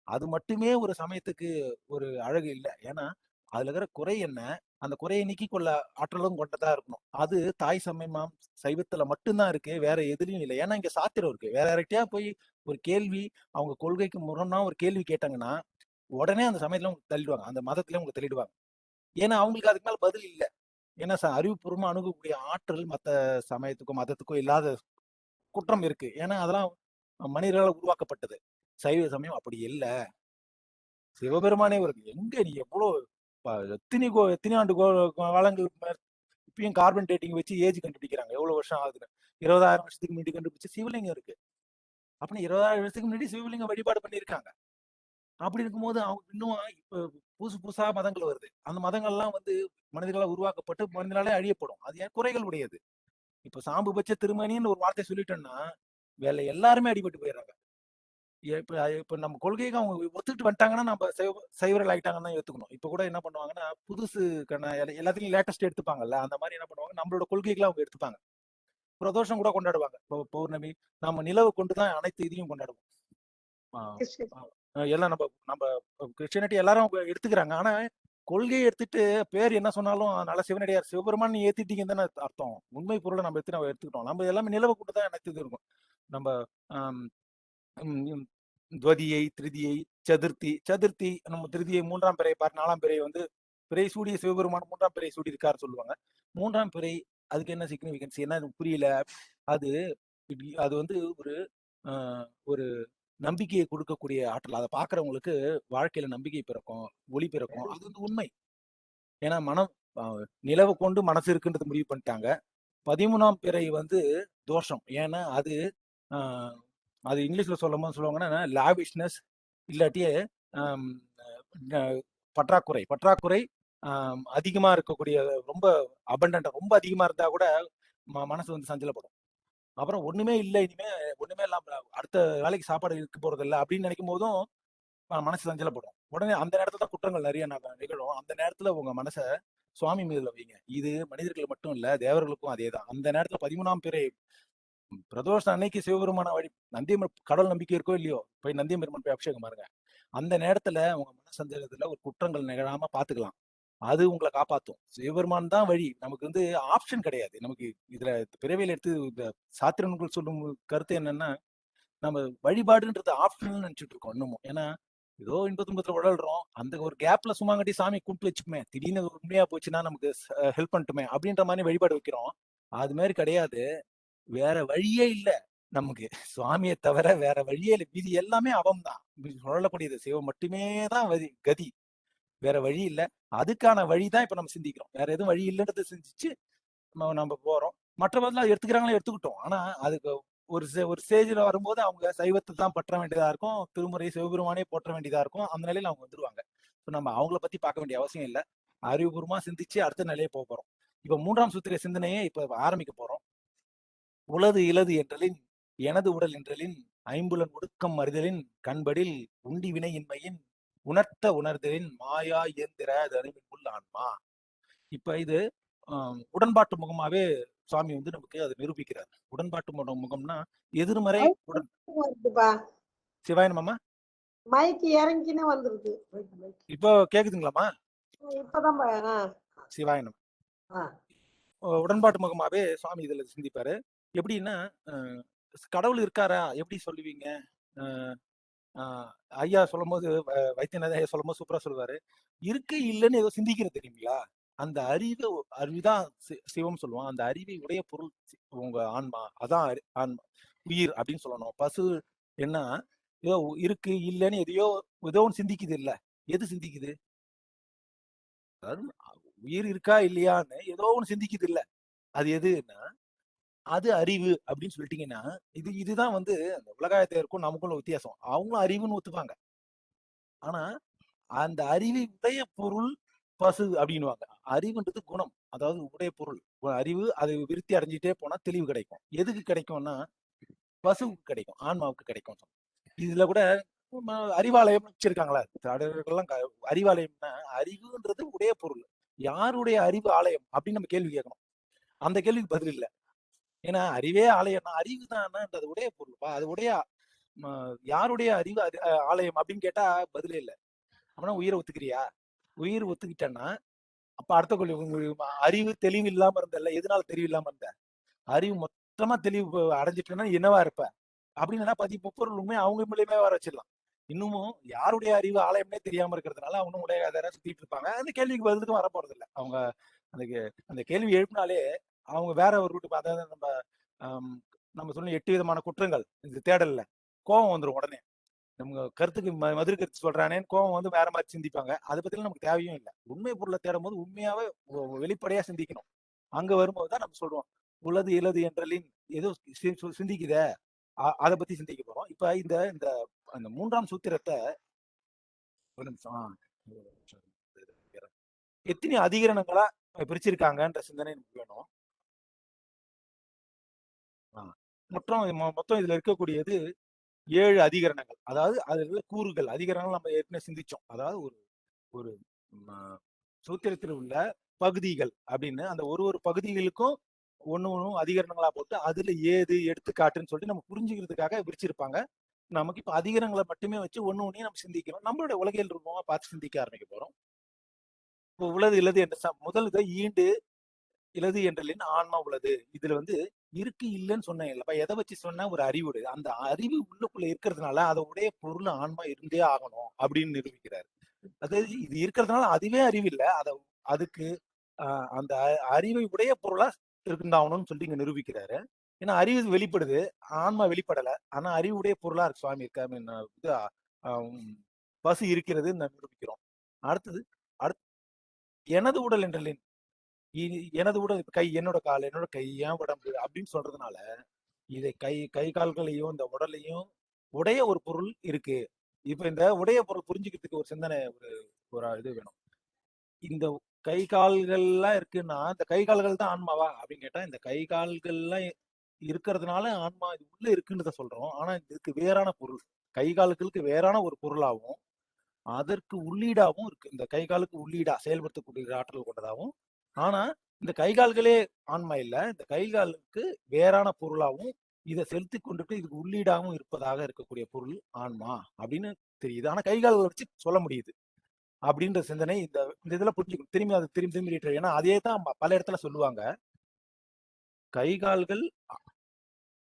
அது மட்டுமே ஒரு சமயத்துக்கு ஒரு அழகு இல்ல. ஏன்னா அதுல இருக்கிற குறை என்ன, அந்த குறையை நீக்கிக் கொள்ள ஆற்றலும் கொண்டதா இருக்கணும். அது தாய் சமயமாம் சைவத்துல மட்டும்தான் இருக்கு, வேற எதுலயும் இல்லை. ஏன்னா இங்க சாத்திரம் இருக்கு. வேற யார்கிட்டயா போய் ஒரு கேள்வி, அவங்க கொள்கைக்கு முரணா ஒரு கேள்வி கேட்டாங்கன்னா உடனே அந்த சமயத்துல உங்களுக்கு தள்ளிடுவாங்க, அந்த மதத்துல உங்களுக்கு தள்ளிடுவாங்க. ஏன்னா அவங்களுக்கு அதுக்கு மேல பதில் இல்ல. ஏன்னா அறிவுபூர்வமா அணுகக்கூடிய ஆற்றல் மத்த சமயத்துக்கும் மதத்துக்கும் இல்லாத குற்றம் இருக்கு. ஏன்னா அதெல்லாம் மனிதர்களால் உருவாக்கப்பட்டது. சைவ சமயம் அப்படி இல்ல. சிவபெருமானே வருது. எங்க நீ எவ்வளவு எத்தனை ஆண்டு காலங்கள் இப்பயும் கார்பன் டேட்டிங் வச்சு ஏஜ் கண்டுபிடிக்கிறாங்க. எவ்வளவு வருஷம் ஆகுதுன்னு. 20,000 வருஷத்துக்கு முன்னாடி கண்டுபிடிச்ச சிவலிங்கம் இருக்கு. அப்படின்னா 20,000 வருஷத்துக்கு முன்னாடி சிவலிங்கம் வழிபாடு பண்ணியிருக்காங்க. அப்படி இருக்கும்போது அவங்க இன்னும் இப்ப புதுசு புதுசா மதங்கள் வருது. அந்த மதங்கள்லாம் மனிதர்களால் உருவாக்கப்பட்டு மனிதனாலே அழியப்படும். அது ஏன் குறைகள் உடையது. இப்ப சாம்பு பச்ச திருமணின்னு ஒரு வார்த்தை சொல்லிட்டோம்னா வேலை எல்லாருமே அடிபட்டு போயிடுறாங்க. இப்ப இப்ப நம்ம கொள்கைக்கு அவங்க ஒத்துக்கிட்டு வந்துட்டாங்கன்னா நம்ம சைவர்கள் ஆயிட்டாங்கன்னு தான் ஏத்துக்கணும். இப்ப கூட என்ன பண்ணுவாங்கன்னா புதுசு எல்லாத்தையும் லேட்டஸ்ட் எடுத்துப்பாங்கல்ல, அந்த மாதிரி என்ன பண்ணுவாங்க, நம்மளோட கொள்கைகளை அவங்க எடுத்துப்பாங்க. பிரதோஷம் கூட கொண்டாடுவாங்க. பௌர்ணமி நம்ம நிலவு கொண்டுதான் அனைத்து இதையும் கொண்டாடுவோம். எல்லாம் நம்ம நம்ம கிறிஸ்டியானிட்டி எல்லாரும் எடுத்துக்கிறாங்க. ஆனா கொள்கையை எடுத்துட்டு பேர் என்ன சொன்னாலும் நல்ல சிவனடியார் சிவபெருமான் ஏத்திட்டீங்கன்னு தானே அர்த்தம். உண்மை பொருளை நம்ம எடுத்துக்கிட்டோம். நம்ம எல்லாமே நிலவு கொண்டுதான் அனைத்து இது இருக்கும். நம்ம துவதியை, திருதியை, சதுர்த்தி நம்ம திருதியை 3ஆம் பிறை பார், 4ஆம் பிறை பிறை சூடிய சிவபெருமான் 3ஆம் பிறை சூடி இருக்காரு சொல்லுவாங்க. 3ஆம் பிறை அதுக்கு என்ன சிக்னிபிகன்ஸ் என்ன புரியல. அது அது ஒரு ஒரு நம்பிக்கையை கொடுக்கக்கூடிய ஆற்றல். அதை பாக்குறவங்களுக்கு வாழ்க்கையில நம்பிக்கை பிறக்கும், ஒளி பிறக்கும். அது உண்மை. ஏன்னா மனம் நிலவை கொண்டு மனசு இருக்குன்றது முடிவு பண்ணிட்டாங்க. 13ஆம் பிறை தோஷம். ஏன்னா அது அது இங்கிலீஷ்ல சொல்லுவாங்கன்னா லாவிஷ்னஸ், இல்லாட்டியே பற்றாக்குறை பற்றாக்குறை அதிகமா இருக்கக்கூடிய, ரொம்ப அபண்டன்டா ரொம்ப அதிகமா இருந்தா கூட மனசு சஞ்சலப்படும். அப்புறம் ஒண்ணுமே இல்லை, இனிமே ஒண்ணுமே இல்லாம அடுத்த வேலைக்கு சாப்பாடு இருக்க போறது இல்லை அப்படின்னு நினைக்கும் போதும் மனசு சஞ்சலப்படும். உடனே அந்த நேரத்துல தான் குற்றங்கள் நிறைய நிகழும். அந்த நேரத்துல உங்க மனசை சுவாமி மீதுல வைங்க. இது மனிதர்கள் மட்டும் இல்ல, தேவர்களுக்கும் அதேதான். அந்த நேரத்துல 13ஆம் பிறை பிரதோஷம் அன்னைக்கு சிவபெருமான வழி கடவுள் நம்பிக்கை இருக்கோ இல்லையோ போய் நந்தியம்பெருமான் போய் அபிஷேகம் பாருங்க. அந்த நேரத்துல உங்க மனசஞ்சலத்துல ஒரு குற்றங்கள் நிகழாம பாத்துக்கலாம். அது உங்களை காப்பாத்தும். சிவபெருமான் தான் வழி. நமக்கு ஆப்ஷன் கிடையாது. நமக்கு இதுல பிறவியில எடுத்து இந்த சாத்திரங்கள் சொல்லும் கருத்து என்னன்னா, நம்ம வழிபாடுன்றது ஆப்ஷனல் நினைச்சிட்டு இருக்கோம் இன்னமும். ஏன்னா ஏதோ இன்ப துன்பத்துல உழல்றோம், அந்த ஒரு கேப்ல சும்மா கட்டி சாமி கூப்பிட்டு வச்சுக்குமே, திடீர்னு உண்மையா போச்சுன்னா நமக்கு ஹெல்ப் பண்ணட்டுமே அப்படின்ற மாதிரி வழிபாடு வைக்கிறோம். அது மாதிரி கிடையாது. வேற வழியே இல்ல நமக்கு. சுவாமியை தவிர வேற வழியே இல்லை. இது எல்லாமே அவம் தான் சொல்லக்கூடியது. சிவம் மட்டுமே தான் கதி. வேற வழி இல்ல. அதுக்கான வழிதான் இப்ப நம்ம சிந்திக்கிறோம். வேற எதுவும் வழி இல்லைன்றதை சிந்திச்சு நம்ம போறோம். மற்றவர்கள் எடுத்துக்கிறாங்களோ எடுத்துக்கிட்டோம். ஆனா அதுக்கு ஒரு ஸ்டேஜ்ல வரும்போது அவங்க சைவத்தை தான் பற்ற வேண்டியதா இருக்கும், திருமுறை சிவபெருமானே போற்ற வேண்டியதா இருக்கும். அந்த நிலையில அவங்க வந்துருவாங்க. நம்ம அவங்கள பத்தி பார்க்க வேண்டிய அவசியம் இல்லை. அறிவுபூர்வமா சிந்திச்சு அடுத்த நிலையை போறோம். இப்ப 3ஆம் சூத்திர சிந்தனையே இப்ப ஆரம்பிக்க போறோம். உளது இலது என்றலின் எனது உடல் என்றலின் ஐம்புலன் ஒடுக்கம் அறிதலின் கண்படில் உண்டி வினையின்மையின் உணர்த்த உணர்தலின் மாயா இயந்திர தனிமின் உள் ஆன்மா. இப்ப இது உடன்பாட்டு முகமாவே சுவாமி நமக்கு அதை நிரூபிக்கிறார். உடன்பாட்டு முகம்னா எதிர்மறை சிவாயனமாமா மைக் இறங்கினே வந்துருது. இப்போ கேக்குதுங்களாமா? இப்பதான் சிவாயனம். உடன்பாட்டு முகமாவே சுவாமி இதுல சிந்திப்பாரு. எப்படின்னா கடவுள் இருக்காரா எப்படி சொல்லுவீங்க? ஐயா சொல்லும் போது, வைத்தியநாத ஐயா சொல்லும் போது சூப்பரா சொல்லுவாரு. இருக்கு இல்லைன்னு ஏதோ சிந்திக்கிறது தெரியுங்களா? அந்த அறிவுதான் சிவம் சொல்லுவோம். அந்த அறிவை உடைய பொருள் உங்க ஆன்மா. அதான் ஆன்மா, உயிர் அப்படின்னு சொல்லணும். பசு என்ன ஏதோ இருக்கு இல்லைன்னு ஏதோ ஒன்று சிந்திக்குது இல்ல. எது சிந்திக்குது? அதாவது உயிர் இருக்கா இல்லையான்னு ஏதோ ஒன்று சிந்திக்குது இல்ல. அது எதுன்னா அது அறிவு அப்படின்னு சொல்லிட்டீங்கன்னா, இதுதான் அந்த உலகாயத்திற்கும் நமக்குள்ள வித்தியாசம். அவங்களும் அறிவுன்னு ஒத்துப்பாங்க. ஆனா அந்த அறிவை உடைய பொருள் பசு அப்படின்னுவாங்க. அறிவுன்றது குணம், அதாவது உடைய பொருள். அறிவு அது விருத்தி அடைஞ்சிட்டே போனா தெளிவு கிடைக்கும். எதுக்கு கிடைக்கும்னா பசுவுக்கு கிடைக்கும், ஆன்மாவுக்கு கிடைக்கும். இதுல கூட அறிவாலயம் வச்சிருக்காங்களா தமிழர்கள்லாம் அறிவாலயம்னா அறிவுன்றது உடைய பொருள். யாருடைய அறிவு ஆலயம் அப்படின்னு நம்ம கேள்வி கேட்கணும். அந்த கேள்விக்கு பதில் இல்லை. ஏன்னா அறிவே ஆலயம்னா அறிவு தான் அது உடைய பொருள்ப்பா. அது உடைய யாருடைய அறிவு ஆலயம் அப்படின்னு கேட்டா பதிலே இல்லை. அப்படின்னா உயிரை ஒத்துக்கிறியா? உயிர் ஒத்துக்கிட்டேன்னா அப்ப அடுத்த கொள்கை அறிவு தெளிவு இல்லாம இருந்தல்ல, எதனால தெளிவு இல்லாம இருந்த? அறிவு மொத்தமா தெளிவு அடைஞ்சிட்டேன்னா என்னவா இருப்ப அப்படின்னு 30 உண்மை அவங்க மூலியமே வர வச்சிடலாம். இன்னமும் யாருடைய அறிவு ஆலயம்னே தெரியாம இருக்கிறதுனால அவனும் உடைய கதை சுத்திட்டு இருப்பாங்க. அந்த கேள்விக்கு பதிலுக்கும் வர போறது இல்லை. அவங்க அந்த அந்த கேள்வி எழுப்பினாலே அவங்க வேற ஒரு ரூட்டு. அதாவது நம்ம சொன்ன 8 விதமான குற்றங்கள் இந்த தேடல்ல கோபம் வந்துடும் உடனே. நம்ம கருத்துக்கு மதுரை கருத்து சொல்றானேன்னு கோபம் வந்து வேற மாதிரி சிந்திப்பாங்க. அதை பத்திலாம் நமக்கு தேவையும் இல்லை. உண்மை பொருளை தேடும் போது உண்மையாவே வெளிப்படையா சிந்திக்கணும். அங்க வரும்போது தான் நம்ம சொல்றோம் உலது இலது என்றலின் ஏதோ சிந்திக்குத அதை பத்தி சிந்திக்க போறோம். இப்ப இந்த இந்த அந்த 3ஆம் சூத்திரத்தை ஒரு நிமிஷம் எத்தனை அதிகரணங்களா பிரிச்சிருக்காங்கன்ற சிந்தனை நமக்கு வேணும். மொத்தம் இதுல இருக்கக்கூடியது 7 அதிகரணங்கள். அதாவது அதுல கூறுகள் அதிகரணங்கள் நம்ம ஏற்கனவே சிந்திச்சோம். அதாவது ஒரு ஒரு சூத்திரத்தில் உள்ள பகுதிகள் அப்படின்னு அந்த ஒரு பகுதிகளுக்கும் ஒன்னும் அதிகரணங்களா போட்டு அதுல ஏது எடுத்துக்காட்டுன்னு சொல்லிட்டு நம்ம புரிஞ்சுக்கிறதுக்காக விரிச்சிருப்பாங்க. நமக்கு இப்ப அதிகரணங்களை மட்டுமே வச்சு ஒன்னையும் நம்ம சிந்திக்கிறோம். நம்மளுடைய உலகியல் ரூபமா பார்த்து சிந்திக்க ஆரம்பிக்க போறோம். இப்போ உலது இலது என்ற முதல் இதை ஈண்டு இலது என்றலின் ஆன்மா உள்ளது. இதுல வந்து இருக்கு இல்லைன்னு சொன்னேன் இல்லப்பா. எதை வச்சு சொன்னா ஒரு அறிவுடு அந்த அறிவு உள்ளுக்குள்ள இருக்கிறதுனால அதை உடைய பொருள் ஆன்மா இருந்தே ஆகணும் அப்படின்னு நிரூபிக்கிறாரு. அதாவது இது இருக்கிறதுனால அதுவே அறிவு இல்லை. அதுக்கு அந்த அறிவை உடைய பொருளா இருந்தாகணும்னு சொல்லிட்டு இங்க நிரூபிக்கிறாரு. ஏன்னா அறிவு வெளிப்படுது, ஆன்மா வெளிப்படல. ஆனா அறிவுடைய பொருளா இருக்கு சுவாமி இருக்கா பசு இருக்கிறது நிரூபிக்கிறோம். அடுத்தது எனது உடல் என்றலின் எனது உடல் கை என்னோட கால் என்னோட கை என் உடம்பு அப்படின்னு சொல்றதுனால இதை கை கால்களையும் இந்த உடலையும் உடைய ஒரு பொருள் இருக்கு. இப்ப இந்த உடைய பொருள் புரிஞ்சுக்கிறதுக்கு ஒரு சிந்தனை ஒரு இது வேணும். இந்த கை கால்கள்லாம் இருக்குன்னா இந்த கை கால்கள் தான் ஆன்மாவா அப்படின்னு கேட்டா இந்த கை கால்கள்லாம் இருக்கிறதுனால ஆன்மா இது உள்ள இருக்குன்றத சொல்றோம். ஆனா இதுக்கு வேறான பொருள் கை கால்களுக்கு வேறான ஒரு பொருளாகவும் அதற்கு உள்ளீடாகவும் இருக்கு. இந்த கை காலுக்கு உள்ளீடா செயல்படுத்தக்கூடிய ஆற்றல் கொண்டதாகவும். ஆனா இந்த கை கால்களே ஆன்மா இல்ல, இந்த கை காலுக்கு வேறான பொருளாகவும் இதை செலுத்தி கொண்டுட்டு இதுக்கு உள்ளீடாகவும் இருப்பதாக இருக்கக்கூடிய பொருள் ஆன்மா அப்படின்னு தெரியுது. ஆனா கை கால்களை வச்சு சொல்ல முடியுது அப்படின்ற சிந்தனை இந்த இதுல புரிஞ்சுக்கணும். திரும்பி அது திரும்பி ஏன்னா அதே தான் பல இடத்துல சொல்லுவாங்க. கை கால்கள்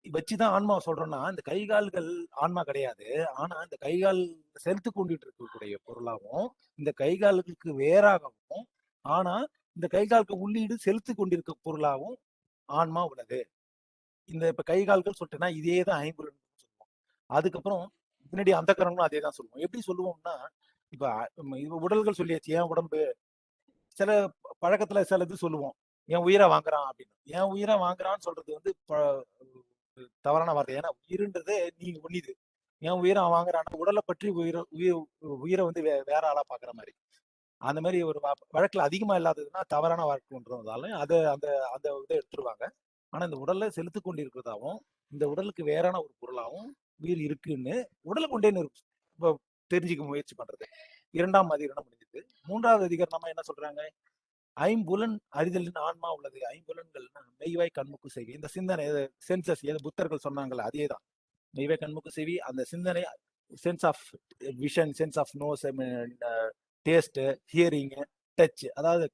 வச்சுதான் ஆன்மா சொல்றோம்னா இந்த கை கால்கள் ஆன்மா கிடையாது. ஆனா இந்த கை கால் செலுத்து கொண்டுட்டு இருக்கக்கூடிய பொருளாகவும் இந்த கை கால்களுக்கு வேறாகவும் ஆனா இந்த கை காலுக்கு உள்ளீடு செலுத்தி கொண்டிருக்க பொருளாகவும் ஆன்மா உள்ளது. இந்த இப்ப கை கால்கள் சொல்லிட்டேன்னா இதே தான் ஐம்புலன் சொல்லுவோம். அதுக்கப்புறம் பின்னாடி அந்த கரணங்களும் அதே தான் சொல்லுவோம். எப்படி சொல்லுவோம்னா இப்ப உடல்கள் சொல்லியாச்சு. என் உடம்பு சில பழக்கத்துல சில இது சொல்லுவோம். என் உயிரை வாங்குறான் அப்படின்னு. என் உயிரை வாங்குறான்னு சொல்றது வந்து தவறான வார்த்தை. ஏன்னா உயிருன்றதே நீ ஒண்ணிது. என் உயிரை அவன் வாங்குறான் உடலை பற்றி உயிரை வந்து வேற ஆளா பாக்குற மாதிரி. அந்த மாதிரி ஒரு வழக்குல அதிகமா இல்லாததுன்னா தவறான வழக்குன்றதால அதை அந்த அந்த இதை எடுத்துருவாங்க. ஆனா இந்த உடல்ல செலுத்து கொண்டு இருக்கிறதாவும் இந்த உடலுக்கு வேறான ஒரு பொருளாகவும் உயிர் இருக்குன்னு உடலை கொண்டே இப்போ தெரிஞ்சுக்க முயற்சி பண்றது. 2ஆம் அதிகரணம் முடிஞ்சது. 3வது அதிகரணமா என்ன சொல்றாங்க? ஐம்புலன் அறிதலின் ஆன்மா உள்ளது. ஐம்புலன்கள்னா மெய்வாய் கண்முக்கு செவி. இந்த சிந்தனை சென்சஸ் புத்தர்கள் சொன்னாங்கல்ல அதேதான். மெய்வாய் கண்முக்கு செவி அந்த சிந்தனை sense of vision, sense of nose, taste, hearing, touch. அதாவது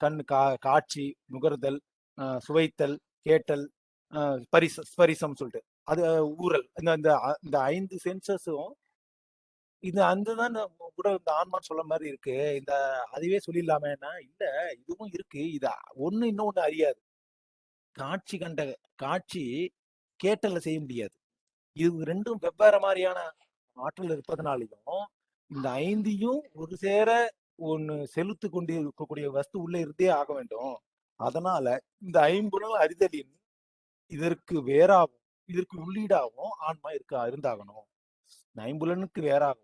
கண் காட்சி, நுகர்தல், சுவைத்தல், கேட்டல், ஸ்பரிசம் சொல்லிட்டு அது ஊறல். இந்த 5 சென்சஸும் இது அந்ததான் உடல் இந்த ஆன்மான்னு சொல்ல மாதிரி இருக்கு. இந்த அதுவே சொல்லிடலாமேன்னா இல்ல, இதுவும் இருக்கு. இது ஒண்ணு இன்னொன்னு அறியாது. காட்சி கேட்டல்ல செய்ய முடியாது. இது ரெண்டும் வெவ்வேறு மாதிரியான ஆற்றல் இருப்பதனாலையும் இந்த 5ஐயும் ஒரு சேர ஒண்ணு செலுத்து கொண்டு இருக்கக்கூடிய வஸ்து உள்ள இருந்தே ஆக வேண்டும். அதனால இந்த ஐம்புலன் அறிதலின் இதற்கு வேறாகவும் இதற்கு உள்ளீடாகவும் ஆன்மா இருந்தாகணும். ஐம்புலனுக்கு வேறாகவும்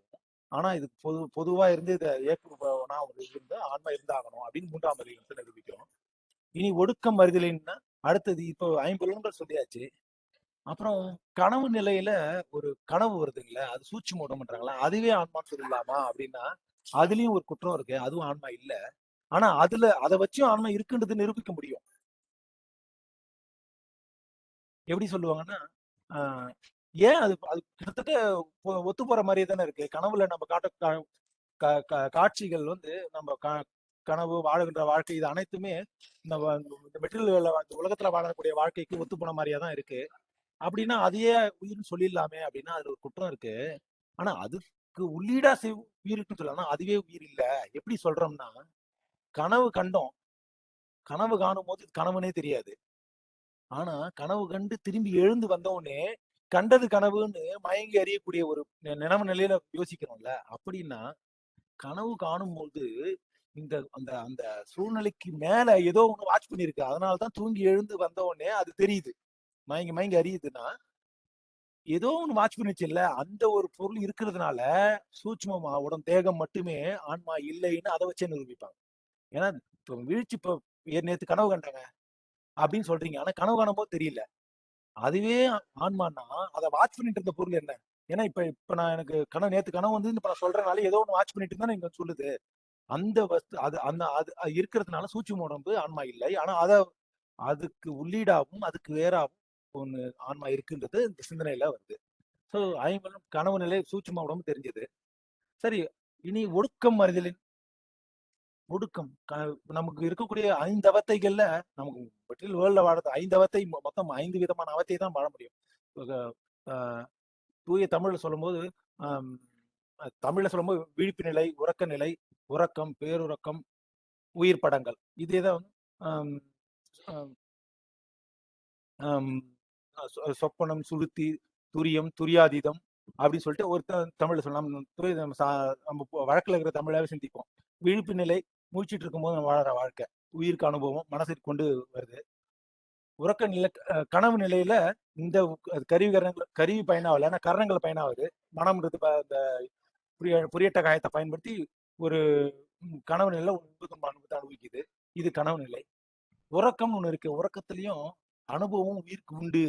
ஆனா இது பொதுவா இருந்து இதை இயக்குனா இருந்து ஆன்மா இருந்தாகணும் அப்படின்னு 3ஆம் அதிகரணத்தை நிரூபிக்கிறோம். இனி ஒடுக்கம் அறிதலின்னா அடுத்தது இப்போ ஐம்புலன்கள் சொல்லியாச்சு. அப்புறம் கனவு நிலையில ஒரு கனவு வருதுங்களா, அது சூட்சும உடம்புன்றாங்களா, அதுவே ஆன்மான்னு சொல்லலாமா அப்படின்னா, அதுலயும் ஒரு குற்றம் இருக்கு. அதுவும் ஆன்மா இல்ல. ஆனா அதுல அதை வச்சும் ஆன்மா இருக்குன்றது நிரூபிக்க முடியும். எப்படி சொல்லுவாங்கன்னா, ஆஹ், ஏன் அது அது கிட்டத்தட்ட ஒத்து போற மாதிரியே தானே இருக்கு. கனவுல நம்ம காட்ட காட்சிகள் வந்து நம்ம கனவு வாழுகின்ற வாழ்க்கை இது அனைத்துமே நம்ம இந்த மெட்டீரியல் இந்த உலகத்துல வாழக்கூடிய வாழ்க்கைக்கு ஒத்து போன மாதிரியா தான் இருக்கு. அப்படின்னா அதையே உயிர்னு சொல்லிடலாமே அப்படின்னா அதுல ஒரு குற்றம் இருக்கு. ஆனா அதுக்கு உள்ளீடா உயிர் இருக்குன்னு சொல்லலாம். அதுவே உயிர் இல்ல. எப்படி சொல்றோம்னா, கனவு கண்டோம். கனவு காணும் போது கனவுனே தெரியாது. ஆனா கனவு கண்டு திரும்பி எழுந்து வந்த உடனே கண்டது கனவுன்னு மயங்கி அறியக்கூடிய ஒரு நினைவு நிலையில யோசிக்கிறோம்ல. அப்படின்னா கனவு காணும்போது இந்த அந்த அந்த சூழ்நிலைக்கு மேல ஏதோ ஒண்ணு வாட்ச் பண்ணிருக்கு. அதனாலதான் தூங்கி எழுந்து வந்த உடனே அது தெரியுது. மயங்கி மயங்கி அறியுதுன்னா ஏதோ ஒண்ணு வாட்ச் பண்ணிச்சுல்ல. அந்த ஒரு பொருள் இருக்கிறதுனால சூட்சுமமா உடம்பு தேகம் மட்டுமே ஆன்மா இல்லைன்னு அதை வச்சே நிரூபிப்பாங்க. ஏன்னா இப்ப வீழ்ச்சி இப்ப நேத்து கனவு கண்டாங்க அப்படின்னு சொல்றீங்க. ஆனா கனவு காணும் போது தெரியல. அதுவே ஆன்மான்னா அதை வாட்ச் பண்ணிட்டு இருந்த பொருள் என்ன? ஏன்னா இப்ப இப்ப நான் எனக்கு நேத்து கனவு வந்து இப்ப நான் சொல்றதுனால ஏதோ ஒண்ணு வாட்ச் பண்ணிட்டு இருந்தா நீங்க சொல்லுது. அந்த வஸ்து அது அந்த அது இருக்கிறதுனால சூட்சும உடம்பு ஆன்மா இல்லை. ஆனா அதுக்கு உள்ளீடாவும் அதுக்கு வேறாவும் ஒண்ணு ஆன்மா இருக்குன்றது இந்த சிந்தனையில வருது. சோ ஐம்பதும் கனவு நிலை சூட்சும உடம்பு தெரிஞ்சது. சரி, இனி ஒடுக்கம் அறிதலின் ஒடுக்கம் நமக்கு இருக்கக்கூடிய 5 அவத்தைகள்ல நமக்கு மெட்டீரியல் வேர்ல்ட்ல வாழறது 5 அவத்தை மொத்தம் 5 விதமான அவத்தை தான் வாழ முடியும். ஆஹ் தூய தமிழ்ல சொல்லும்போது ஆஹ் தமிழ்ல சொல்லும்போது விழிப்பு நிலை, உறக்க நிலை, உறக்கம், பேருறக்கம், உயிர் படங்கள். இதேதான் ஆம், ஆம், ஆம், சொப்பனம், சுளுத்தி, துரியம், துரியாதீதம் அப்படின்னு சொல்லிட்டு ஒரு தமிழ்ல சொல்லலாம். நம்ம வழக்கில் இருக்கிற தமிழாவே சிந்திப்போம். விழிப்பு நிலை, மூழ்கிட்டு இருக்கும்போது நம்ம வாழற வாழ்க்கை, உயிருக்கு அனுபவம் மனசுக்கு கொண்டு வருது. உறக்க நிலை, கனவு நிலையில இந்த கருவி பயனாகல, ஆனா கரணங்களை பயனாகுது. மனம்ன்றது இந்த புரியட்ட காயத்தை பயன்படுத்தி ஒரு கனவு நிலையில அனுபவத்தை அனுபவிக்குது. இது கனவு நிலை. உறக்கம்னு ஒண்ணு இருக்கு. உறக்கத்திலையும் அனுபவம் உயிருக்கு உண்டு.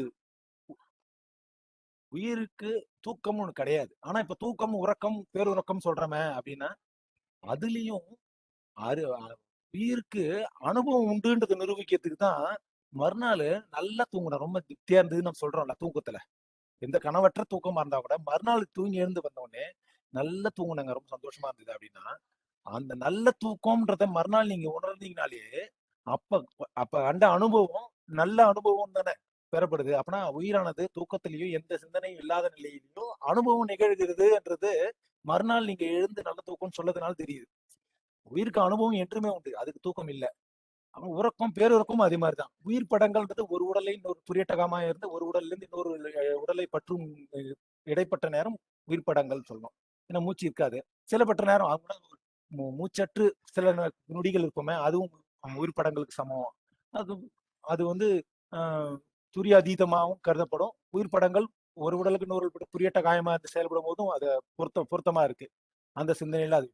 உயிருக்கு தூக்கம்னு ஒண்ணு கிடையாது. ஆனா இப்ப தூக்கம், உறக்கம், பேருறக்கம் சொல்றோமே அப்படின்னா அதுலயும் உயிருக்கு அனுபவம் உண்டுன்றதை நிரூபிக்கிறதுக்கு தான் மறுநாள் நல்லா தூங்கணும். ரொம்ப திருப்தியா இருந்ததுன்னு நம்ம சொல்றோம்ல தூக்கத்துல. எந்த கனவற்ற தூக்கமா இருந்தா கூட மறுநாள் தூங்கி எழுந்து வந்த உடனே நல்லா தூங்குனாங்க, ரொம்ப சந்தோஷமா இருந்தது அப்படின்னா அந்த நல்ல தூக்கம்ன்றத மறுநாள் நீங்க உணர்ந்தீங்கனாலே அப்ப அப்ப அந்த அனுபவம் நல்ல அனுபவம் தானே பெறப்படுது. அப்பனா உயிரானது தூக்கத்திலையும் எந்த சிந்தனையும் இல்லாத நிலையிலையும் அனுபவம் நிகழ்கிறதுன்றது மறுநாள் நீங்க எழுந்து நல்ல தூக்கம்னு சொல்லதுனால தெரியுது. உயிருக்கு அனுபவம் என்றுமே உண்டு, அதுக்கு தூக்கம் இல்லை. உறக்கம், பேருறக்கம் அதே மாதிரிதான். உயிர் படங்கள்ன்றது ஒரு உடலை இன்னொரு புரியட்டகமா இருந்து ஒரு உடல்ல இருந்து இன்னொரு உடலை பற்றும் இடைப்பட்ட நேரம் உயிர் படங்கள் சொல்லணும். ஏன்னா மூச்சு இருக்காது சிலப்பட்ட நேரம். மூச்சற்று சில நொடிகள் இருக்குமே, அதுவும் உயிர் படங்களுக்கு சமம். அது அது வந்து துரிய அதீதமாகவும் கருதப்படும். உயிர் படங்கள் ஒரு உடலுக்கு இன்னொரு புரியட்ட காயமா இருந்து செயல்படும் போதும் அது பொருத்தமா இருக்கு. அந்த சிந்தனையில அது.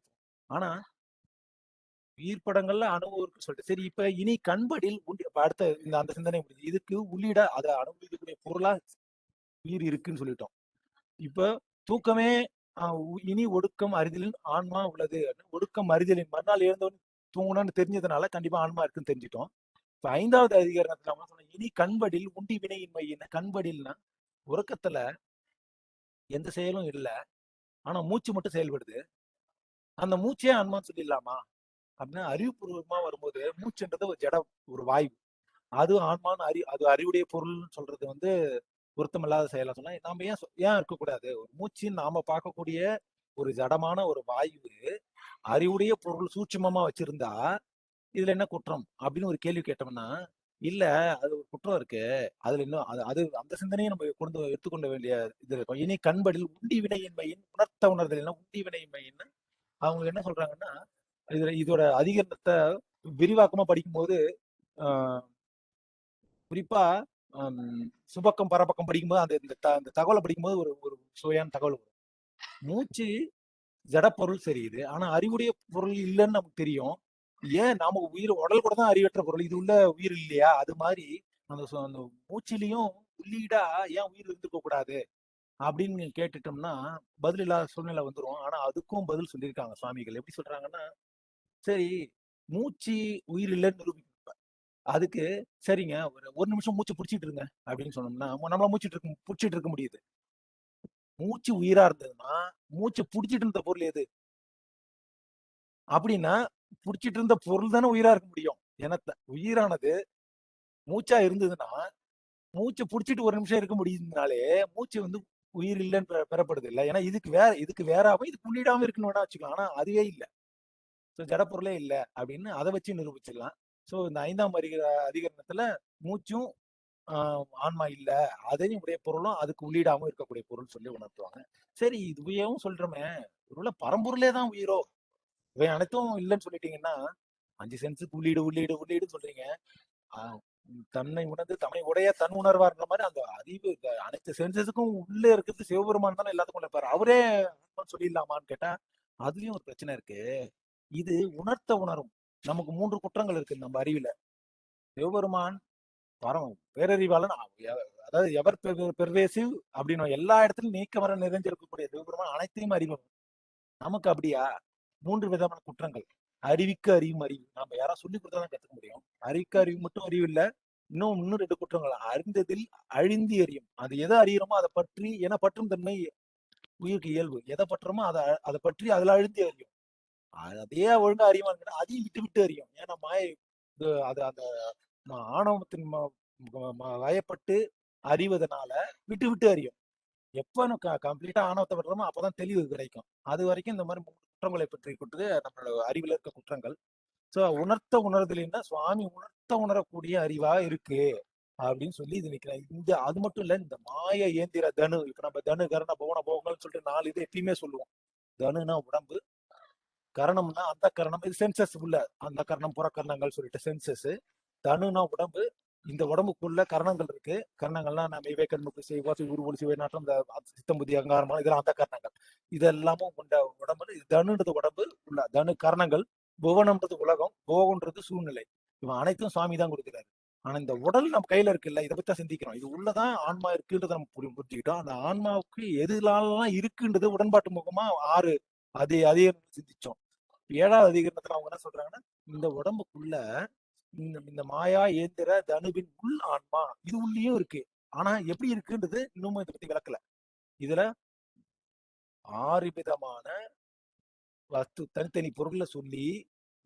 ஆனா உயிர் படங்கள்ல அனுபவம் இருக்குன்னு சொல்லிட்டு சரி, இப்ப இனி கண்படில் அடுத்த இந்த அந்த சிந்தனை முடிஞ்சு இதுக்கு உள்ளீடா அதை அனுபவிக்கக்கூடிய பொருளா உயிர் இருக்குன்னு சொல்லிட்டோம். இப்ப தூக்கமே இனி ஒடுக்கம் அறிதலின் ஆன்மா உள்ளது. ஒடுக்கம் அறிதலின் மறுநாள் எழுந்தவன் தூங்கணும்னு தெரிஞ்சதுனால கண்டிப்பா ஆன்மா இருக்குன்னு தெரிஞ்சிட்டோம். இப்ப 5வது அதிகாரத்துல நம்ம சொன்ன இனி கண்படில் உண்டி வினையின்மை என்ன. கண்படில்னா உறக்கத்துல எந்த செயலும் இல்லை, ஆனா மூச்சு மட்டும் செயல்படுது. அந்த மூச்சே ஆன்மான்னு சொல்லிடலாமா அப்படின்னா, அறிவுபூர்வமா வரும்போது மூச்சுன்றது ஒரு ஜட, ஒரு வாயு. அது ஆன்மான்னு அது அறிவுடைய பொருள்னு சொல்றது வந்து பொருத்தமில்லாத செயலா சொன்னா நாம ஏன் இருக்கக்கூடாது. ஒரு மூச்சின்னு நாம பார்க்கக்கூடிய ஒரு ஜடமான ஒரு வாயு அறிவுடைய பொருள் சூட்சுமமா வச்சிருந்தா இதுல என்ன குற்றம் அப்படின்னு ஒரு கேள்வி கேட்டோம்னா, இல்ல அது ஒரு குற்றம் இருக்கு. அதுல இன்னும் அது அது அந்த சிந்தனையை நம்ம கொண்டு எடுத்துக்கொள்ள வேண்டிய இது இருக்கும். இனி கண்படில் உண்டி வினையின்மையின் உணர்த்த உணர்தல் என்ன. உண்டி வினையின்மைன்னு அவங்க என்ன சொல்றாங்கன்னா, இதோட அதிகரணத்தை விரிவாக்கமா படிக்கும்போது குறிப்பா சுபக்கம் பரபக்கம் படிக்கும்போது அந்த தகவலை படிக்கும்போது ஒரு ஒரு சுவையான தகவல் வரும். மூச்சு ஜட பொருள் சரி இது, ஆனா அறிவுடைய பொருள் இல்லைன்னு நமக்கு தெரியும். ஏன் நாம உயிர் உடல் கூட தான் அறிவற்ற பொருள், இது உள்ள உயிர் இல்லையா? அது மாதிரி அந்த மூச்சிலையும் உள்ளீடா ஏன் உயிர் இருந்துக்க கூடாது அப்படின்னு கேட்டுட்டோம்னா பதில் இல்லாத சூழ்நிலை வந்துரும். ஆனா அதுக்கும் பதில் சொல்லியிருக்காங்க சுவாமிகள். எப்படி சொல்றாங்கன்னா, சரி, மூச்சு உயிர் இல்லைன்னு நிரூபிக்க, அதுக்கு சரிங்க ஒரு நிமிஷம் மூச்சு பிடிச்சிட்டு இருங்க அப்படின்னு சொன்னோம்னா நம்மள பிடிச்சிட்டு இருக்க முடியுது. மூச்சு உயிரா இருந்ததுன்னா மூச்சு பிடிச்சிட்டு இருந்த பொருள் எது அப்படின்னா, பிடிச்சிட்டு இருந்த பொருள் தானே உயிரா இருக்க முடியும். ஏன்னா உயிரானது மூச்சா இருந்ததுன்னா மூச்சை பிடிச்சிட்டு ஒரு நிமிஷம் இருக்க முடியுதுனாலே மூச்சு வந்து உயிர் இல்லைன்னு பெறப்படுது இல்லை. ஏன்னா இதுக்கு வேறாவும் இதுக்கு உள்ளிடாம இருக்குன்னு வேணா வச்சுக்கலாம். ஆனா அதுவே இல்லை. ஸோ ஜடப்பொருளே இல்லை அப்படின்னு அதை வச்சு நிரூபிச்சிடலாம். ஸோ இந்த 5ஆம் அதிகரணத்துல மூச்சும் ஆன்மா இல்ல, அதையும் உடைய பொருளும் அதுக்கு உள்ளீடாம இருக்கக்கூடிய பொருள் சொல்லி உணர்த்துவாங்க. சரி, இதுவையும் சொல்றோமே, ஒருவேளை பரம்பொருளே தான் உயிரோ? இவை அனைத்தும் இல்லைன்னு சொல்லிட்டீங்கன்னா 5 சென்ஸுக்கு உள்ளீடு உள்ளீடு உள்ளீடுன்னு சொல்றீங்க. தன்னை உணர்ந்து தம்மை உடைய தன் உணர்வார்ன்ற மாதிரி அந்த அறிவு இந்த அனைத்து சென்சஸுக்கும் உள்ள இருக்கிறது சிவபெருமான் தானே எல்லாத்துக்கும் இருப்பாரு. அவரே சொல்லிடலாமான்னு கேட்டா அதுலயும் ஒரு பிரச்சனை இருக்கு. இது உணர்த்த உணரும். நமக்கு 3 குற்றங்கள் இருக்கு நம்ம அறிவுல. சிவபெருமான் பரம் பேரறிவாளன், அதாவது எவர் பெர்வேசிவ் அப்படின்னு எல்லா இடத்துலயும் நீக்கமர நிறைஞ்சிருக்கக்கூடிய சிவபெருமான் அனைத்தையும் அறிவும். நமக்கு அப்படியா? 3 விதமான குற்றங்கள். அறிவிக்கு அறிவும் அறிவு. நம்ம யாராவது சொல்லி கொடுத்தாதான் கத்துக்க முடியும். அறிவிக்கு அறிவு மட்டும் அறிவு இல்ல, இன்னும் 2 குற்றங்கள். அறிந்ததில் அழிந்தி அறியும். அது எதை அறிகிறோமோ அதை பற்றி, ஏன்னா பற்றும் தன்மை உயிருக்கு இயல்பு. எதை பற்றுமோ அதை பற்றி அதுல அழிந்தி அறியும். அதே ஒழுங்கா அறியுமான்னு அதையும் விட்டு விட்டு அறியும். ஏன்னா மாயை அது அந்த ஆணவத்தின் வயப்பட்டு அறிவதனால விட்டு விட்டு அறியும். எப்ப கம்ப்ளீட்டா ஆணவத்தை விடுறோமோ அப்பதான் தெளிவு கிடைக்கும். அது வரைக்கும் இந்த மாதிரி குற்றங்களை பற்றி கொடுத்தது நம்மளோட அறிவுல இருக்க குற்றங்கள். சோ உணர்த்த உணர்தலின்னா சுவாமி உணர்த்த உணரக்கூடிய அறிவா இருக்கு அப்படின்னு சொல்லி இது நிக்கிறேன். இந்த அது மட்டும் இல்ல, இந்த மாய இயந்திர தனு, இப்ப நம்ம தனு கரண போன போகங்கள்னு சொல்லிட்டு 4 இது எப்பயுமே சொல்லுவோம். தனுனா உடம்பு, கரணம்னா அந்த கரணம், இது சென்சஸ் உள்ள அந்த கரணம் புறக்கரணங்கள் சொல்லிட்டு சென்சஸ். தனுனா உடம்பு, இந்த உடம்புக்குள்ள கரணங்கள் இருக்கு. கரணங்கள்லாம் நம்ம இவை கண்முக்கு செய்வாசி உருவொலி சிவை நாட்டம், இந்த சித்தம் புத்தி அங்காரமா, இதெல்லாம் அந்த கரணங்கள். இதெல்லாமும் கொண்ட உடம்பு. இது தனுன்றது உடம்பு உள்ள தனு கரணங்கள். புவனம்ன்றது உலகம், போகன்றது சூழ்நிலை. இவன் அனைத்தும் சுவாமி தான் கொடுக்கிறாரு. ஆனா இந்த உடல் நம்ம கையில இருக்குல்ல, இதை பத்தி சிந்திக்கிறோம். இது உள்ளதான் ஆன்மா இருக்குன்றத நம்ம புரிஞ்சுக்கிட்டோம். அந்த ஆன்மாவுக்கு எதுலாம் இருக்குன்றது உடன்பாட்டு முகமா 6 அதே சிந்திச்சோம். 7வது அதிகரணத்துல அவங்க என்ன சொல்றாங்கன்னா, இந்த உடம்புக்குள்ள இந்த மாயா ஏந்திர தனுவின் உள் ஆன்மா இது உள்ளேயும் இருக்கு. ஆனா எப்படி இருக்குன்றது இன்னும் இதை பத்தி விளக்கல. இதுல 6 விதமான வஸ்து தனித்தனி பொருள்ல சொல்லி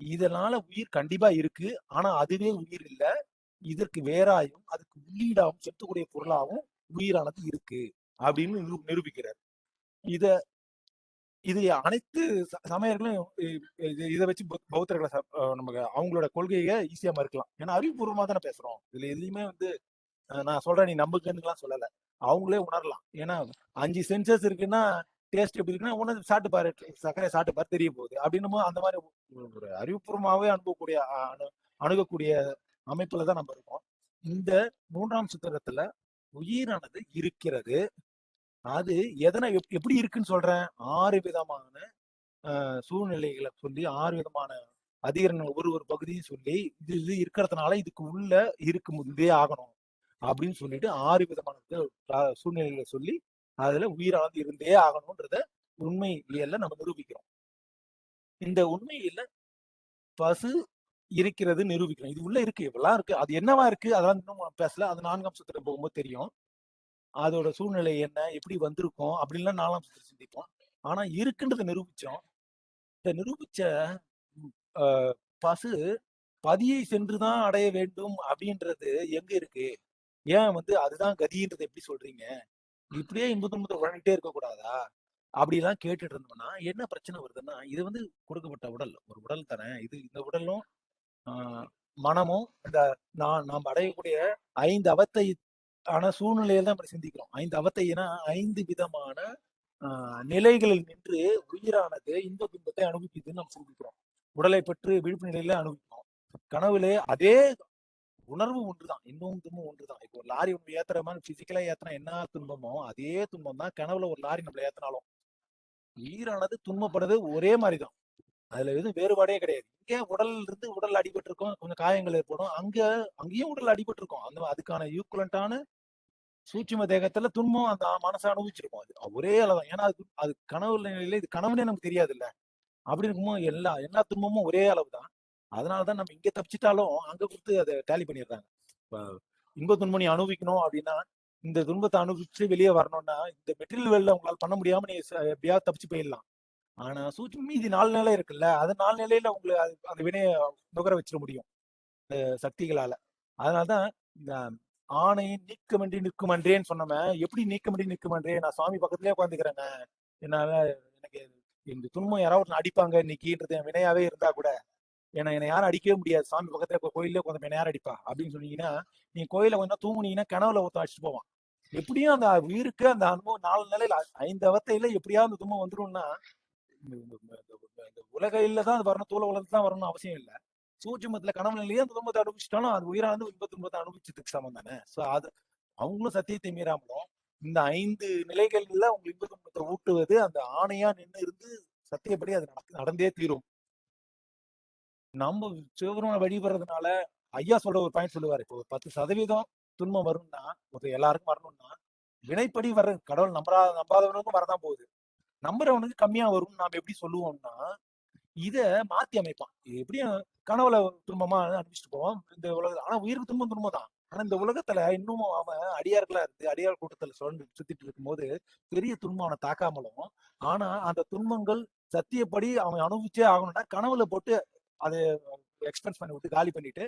இதனால உயிர் கண்டிப்பா இருக்கு. ஆனா அதுவே உயிர் இல்ல, இதற்கு வேறாயும் அதுக்கு உள்ளீடாகவும் செலுத்தக்கூடிய பொருளாகவும் உயிரானது இருக்கு அப்படின்னு நிரூபிக்கிறார். இத இது அனைத்து சமயர்களும் இதை வச்சு பௌத்தர்களை நமக்கு அவங்களோட கொள்கையை ஈஸியா மறுக்கலாம். ஏன்னா அறிவுபூர்வமா தானே பேசுறோம். இதுல எதுலையுமே வந்து நான் சொல்றேன் நீ நம்புக்குன்னு சொல்லல. அவங்களே உணரலாம். ஏன்னா 5 சென்சஸ் இருக்குன்னா டேஸ்ட் எப்படி இருக்குன்னா உனக்கு சாப்பிட்டு பாரு, சர்க்கரை சாப்பிட்டு பாரு தெரிய போகுது அப்படின்னு அந்த மாதிரி ஒரு அறிவுபூர்வமாவே அணுகக்கூடிய அமைப்புல தான் நம்ம இருக்கோம். இந்த 3ஆம் சூத்திரத்துல உயிரானது இருக்கிறது. அது எதனை எப்படி இருக்குன்னு சொல்றேன். 6 விதமான சூழ்நிலைகளை சொல்லி 6 விதமான அதிகரணங்கள் ஒரு பகுதியும் சொல்லி இது இருக்கிறதுனால இதுக்கு உள்ள இருக்கு இதே ஆகணும் அப்படின்னு சொல்லிட்டு 6 விதமான சூழ்நிலைகளை சொல்லி அதுல உயிரானது இருந்தே ஆகணும்ன்றத உண்மை இயல்ல நம்ம நிரூபிக்கிறோம். இந்த உண்மையில பசு இருக்கிறது நிரூபிக்கிறோம். இது உள்ள இருக்கு, இவ்வளவு இருக்கு. அது என்னவா இருக்கு அதெல்லாம் இன்னும் பேசல. அது 4ஆம் சூத்திரம் போகும்போது தெரியும். அதோட சூழ்நிலை என்ன, எப்படி வந்திருக்கும் அப்படின்லாம் 4ஆம் சூத்திரம் சிந்திப்போம். ஆனா இருக்குன்றதை நிரூபிச்சோம். இந்த நிரூபிச்ச பசு பதியை சென்றுதான் அடைய வேண்டும் அப்படின்றது எங்க இருக்கு? ஏன் வந்து அதுதான் கதின்றதை எப்படி சொல்றீங்க? இப்படியே இன்பு துன்பத்தை உழந்துட்டே இருக்க கூடாதா? அப்படிலாம் கேட்டுட்டு இருந்தோம்னா என்ன பிரச்சனை வருதுன்னா, இது வந்து கொடுக்கப்பட்ட உடல், ஒரு உடல் தானே இது. இந்த உடலும் மனமும் இந்த நாம் அடையக்கூடிய 5 அவத்தை ஆன சூழ்நிலையில தான் நம்ம சிந்திக்கிறோம். 5 அவத்தைனா 5 விதமான நிலைகளில் நின்று உயிரானது இன்ப துன்பத்தை அனுபவிக்குதுன்னு நம்ம சிந்திக்கிறோம். உடலை பற்றி விழிப்பு நிலையில அனுபவிக்கிறோம். கனவுல அதே உணர்வு ஒன்றுதான், இன்னும் துன்பம் ஒன்றுதான். இப்போ ஒரு லாரி ஒன்று ஏத்துற மாதிரி பிசிக்கலா ஏத்துனா என்ன துன்பமோ அதே துன்பம் தான் கனவுல ஒரு லாரி நம்மள ஏத்தினாலும். உயிரானது துன்பப்படுறது ஒரே மாதிரிதான். அதுல எதுவும் வேறுபாடே கிடையாது. இங்க உடல்ல இருந்து உடல் அடிபட்டு இருக்கும், கொஞ்சம் காயங்கள் ஏற்படும். அங்கேயும் உடல் அடிபட்டு இருக்கும். அதுக்கான ஈக்குவலண்டான சூட்சும தேகத்துல துன்பம் அந்த மனசை அனுபவிச்சிருக்கும். அது ஒரே அளவு. ஏன்னா அது அது கனவு நிலையில இது கனவுனே நமக்கு தெரியாதுல்ல. அப்படி இருக்கும்போது எல்லா எல்லா துன்பமும் ஒரே அளவு தான். அதனாலதான் நம்ம இங்க தப்பிச்சிட்டாலும் அங்க கொடுத்து அதை டேலி பண்ணிடுறாங்க. இப்ப இன்ப துன்பம் நீ அனுபவிக்கணும் அப்படின்னா, இந்த துன்பத்தை அனுபவிச்சு வெளியே வரணும்னா இந்த மெட்டீரியல் வேல்ல உங்களால பண்ண முடியாம நீ எப்படியாவது தப்பிச்சு போயிடலாம். ஆனா சூட்சும மீதி 4 நிலை இருக்குல்ல, அது 4 நிலையில உங்களை அந்த வினையை நுகர வச்சிட முடியும் சக்திகளால. அதனாலதான் இந்த ஆணை நீக்கமின்றி நிற்குமன்றேன்னு சொன்னோமே, எப்படி நீக்கமின்றி நிற்குமன்றே, நான் சுவாமி பக்கத்துலயே உட்காந்துக்கிறேங்க, என்னால எனக்கு இந்த துன்பம் யாராவது ஒருத்தன் அடிப்பாங்க இன்னைக்குன்றது என் வினையாவே இருந்தா கூட என்னை யாரும் அடிக்கவே முடியாது. சாமி பக்கத்துல கோயிலே உட்காந்து என்ன யார் அடிப்பா அப்படின்னு சொன்னீங்கன்னா, நீங்க கோயில கொஞ்சம் தூங்குனீங்கன்னா கனவுல ஒருத்தன் அடிச்சுட்டு போவான். எப்படியும் அந்த உயிருக்கு அந்த அனுபவம் 4 நிலையில 5 அவத்தையில எப்படியாவது அந்த துன்பம் வந்துரும்னா, இந்த உலகையில தான் அது வரணும், தூள உலகத்துல தான் வரணும்னு அவசியம் இல்லை. சூட்சுமத்துல கனவு நிலையே அந்த துன்பத்தை அனுபவிச்சிட்டாலும் அது உயிரானது இன்ப துன்பத்தை அனுபவிச்சதுக்கு சமம் தானே. சோ அது அவங்களும் சத்தியத்தை மீறாமலும் இந்த 5 நிலைகள்ல உங்க இன்ப துன்பத்தை ஊட்டுவது அந்த ஆணையா நின்று இருந்து சத்தியப்படி அது நடந்தே தீரும். நம்ம சிவபெருமான வழிபடுறதுனால ஐயா சொல்ற ஒரு பாயிண்ட் சொல்லுவாரு. இப்போ 10% துன்பம் வரும்னா எல்லாருக்கும் வரணும்னா வினைப்படி வர்ற கடவுள் நம்பாதவனுக்கும் வரதான் போகுது. நம்புறவனுக்கு கம்மியா வரும்னு நாம எப்படி சொல்லுவோம்னா, இத மாத்தி அமைப்பான். எப்படியும் கனவுல துன்பமா அனுப்பிச்சுட்டு போவோம் இந்த உலகத்துல. ஆனா உயிருக்கு துன்பம் தான். ஆனா இந்த உலகத்துல இன்னமும் அவன் அடியார்களா இருந்து அடியார் கூட்டத்துல சுத்திட்டு இருக்கும்போது பெரிய துன்பம் அவனை தாக்காமலும், ஆனா அந்த துன்பங்கள் சத்தியப்படி அவன் அனுபவிச்சே ஆகணும்னா கனவுல போட்டு அதை எக்ஸ்பென்ஸ் பண்ணி விட்டு காலி பண்ணிட்டு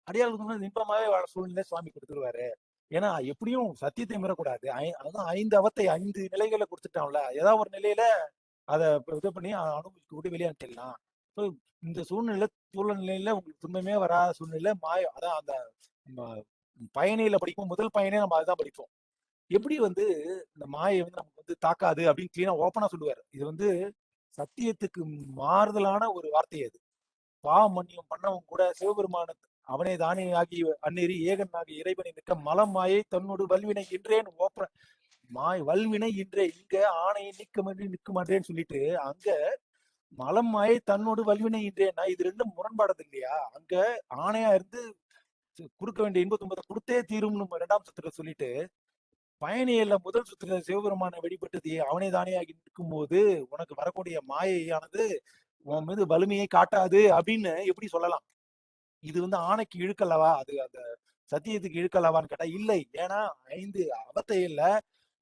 அடியாளுக்கு இன்பமாவே வாழ சூழ்நிலை சுவாமி கொடுத்துருவாரு. ஏன்னா எப்படியும் சத்தியத்தை மீறக்கூடாது. அதான் 5 அவத்தை 5 நிலைகளை கொடுத்துட்டான்ல, ஏதாவது ஒரு நிலையில அதை இது பண்ணி அனுபவிச்சு விட்டு வெளியே அனுப்பிடலாம். இந்த சூழ்நிலை சூழ்நிலையில உங்களுக்கு துன்பமே வராத சூழ்நிலை அதான் அந்த பயணியில படிக்கும் முதல் பயனே நம்ம அதுதான் படிப்போம். எப்படி இந்த மாயை நமக்கு தாக்காது அப்படின்னு கிளீனா ஓப்பனா சொல்லுவாரு. இது சத்தியத்துக்கு மாறுதலான ஒரு வார்த்தை. அது பாவமன்னியம் பண்ணவன் கூட சிவபெருமான அவனே தானே ஆகி அந்நெறி ஏகன் ஆகி இறைவனை நிற்க மலம் மாயை தன்னோடு வல்வினை இன்றேன்னு வல்வினை இன்றே இங்க ஆணையை நிற்க மாட்டேன்னு சொல்லிட்டு அங்க மலம் மாயை தன்னோடு வல்வினை இன்றேன்னா இது ரெண்டும் முரண்பாடது இல்லையா? அங்க ஆணையா இருந்து கொடுக்க வேண்டிய இன்ப துன்பத்தை கொடுத்தே தீரும்னு 2ஆம் சுத்திர சொல்லிட்டு, பயணியில முதல் சுத்திர சிவபெருமான வெளிப்பட்டது அவனே தானே ஆகி நிற்கும் போது உனக்கு வரக்கூடிய மாயையானது உன் மீது வலிமையை காட்டாது அப்படின்னு எப்படி சொல்லலாம்? இது ஆணைக்கு இழுக்கல்லவா? அது அந்த சத்தியத்துக்கு இழுக்கல்லவான்னு கேட்டா இல்லை. ஏன்னா 5 அவத்தையில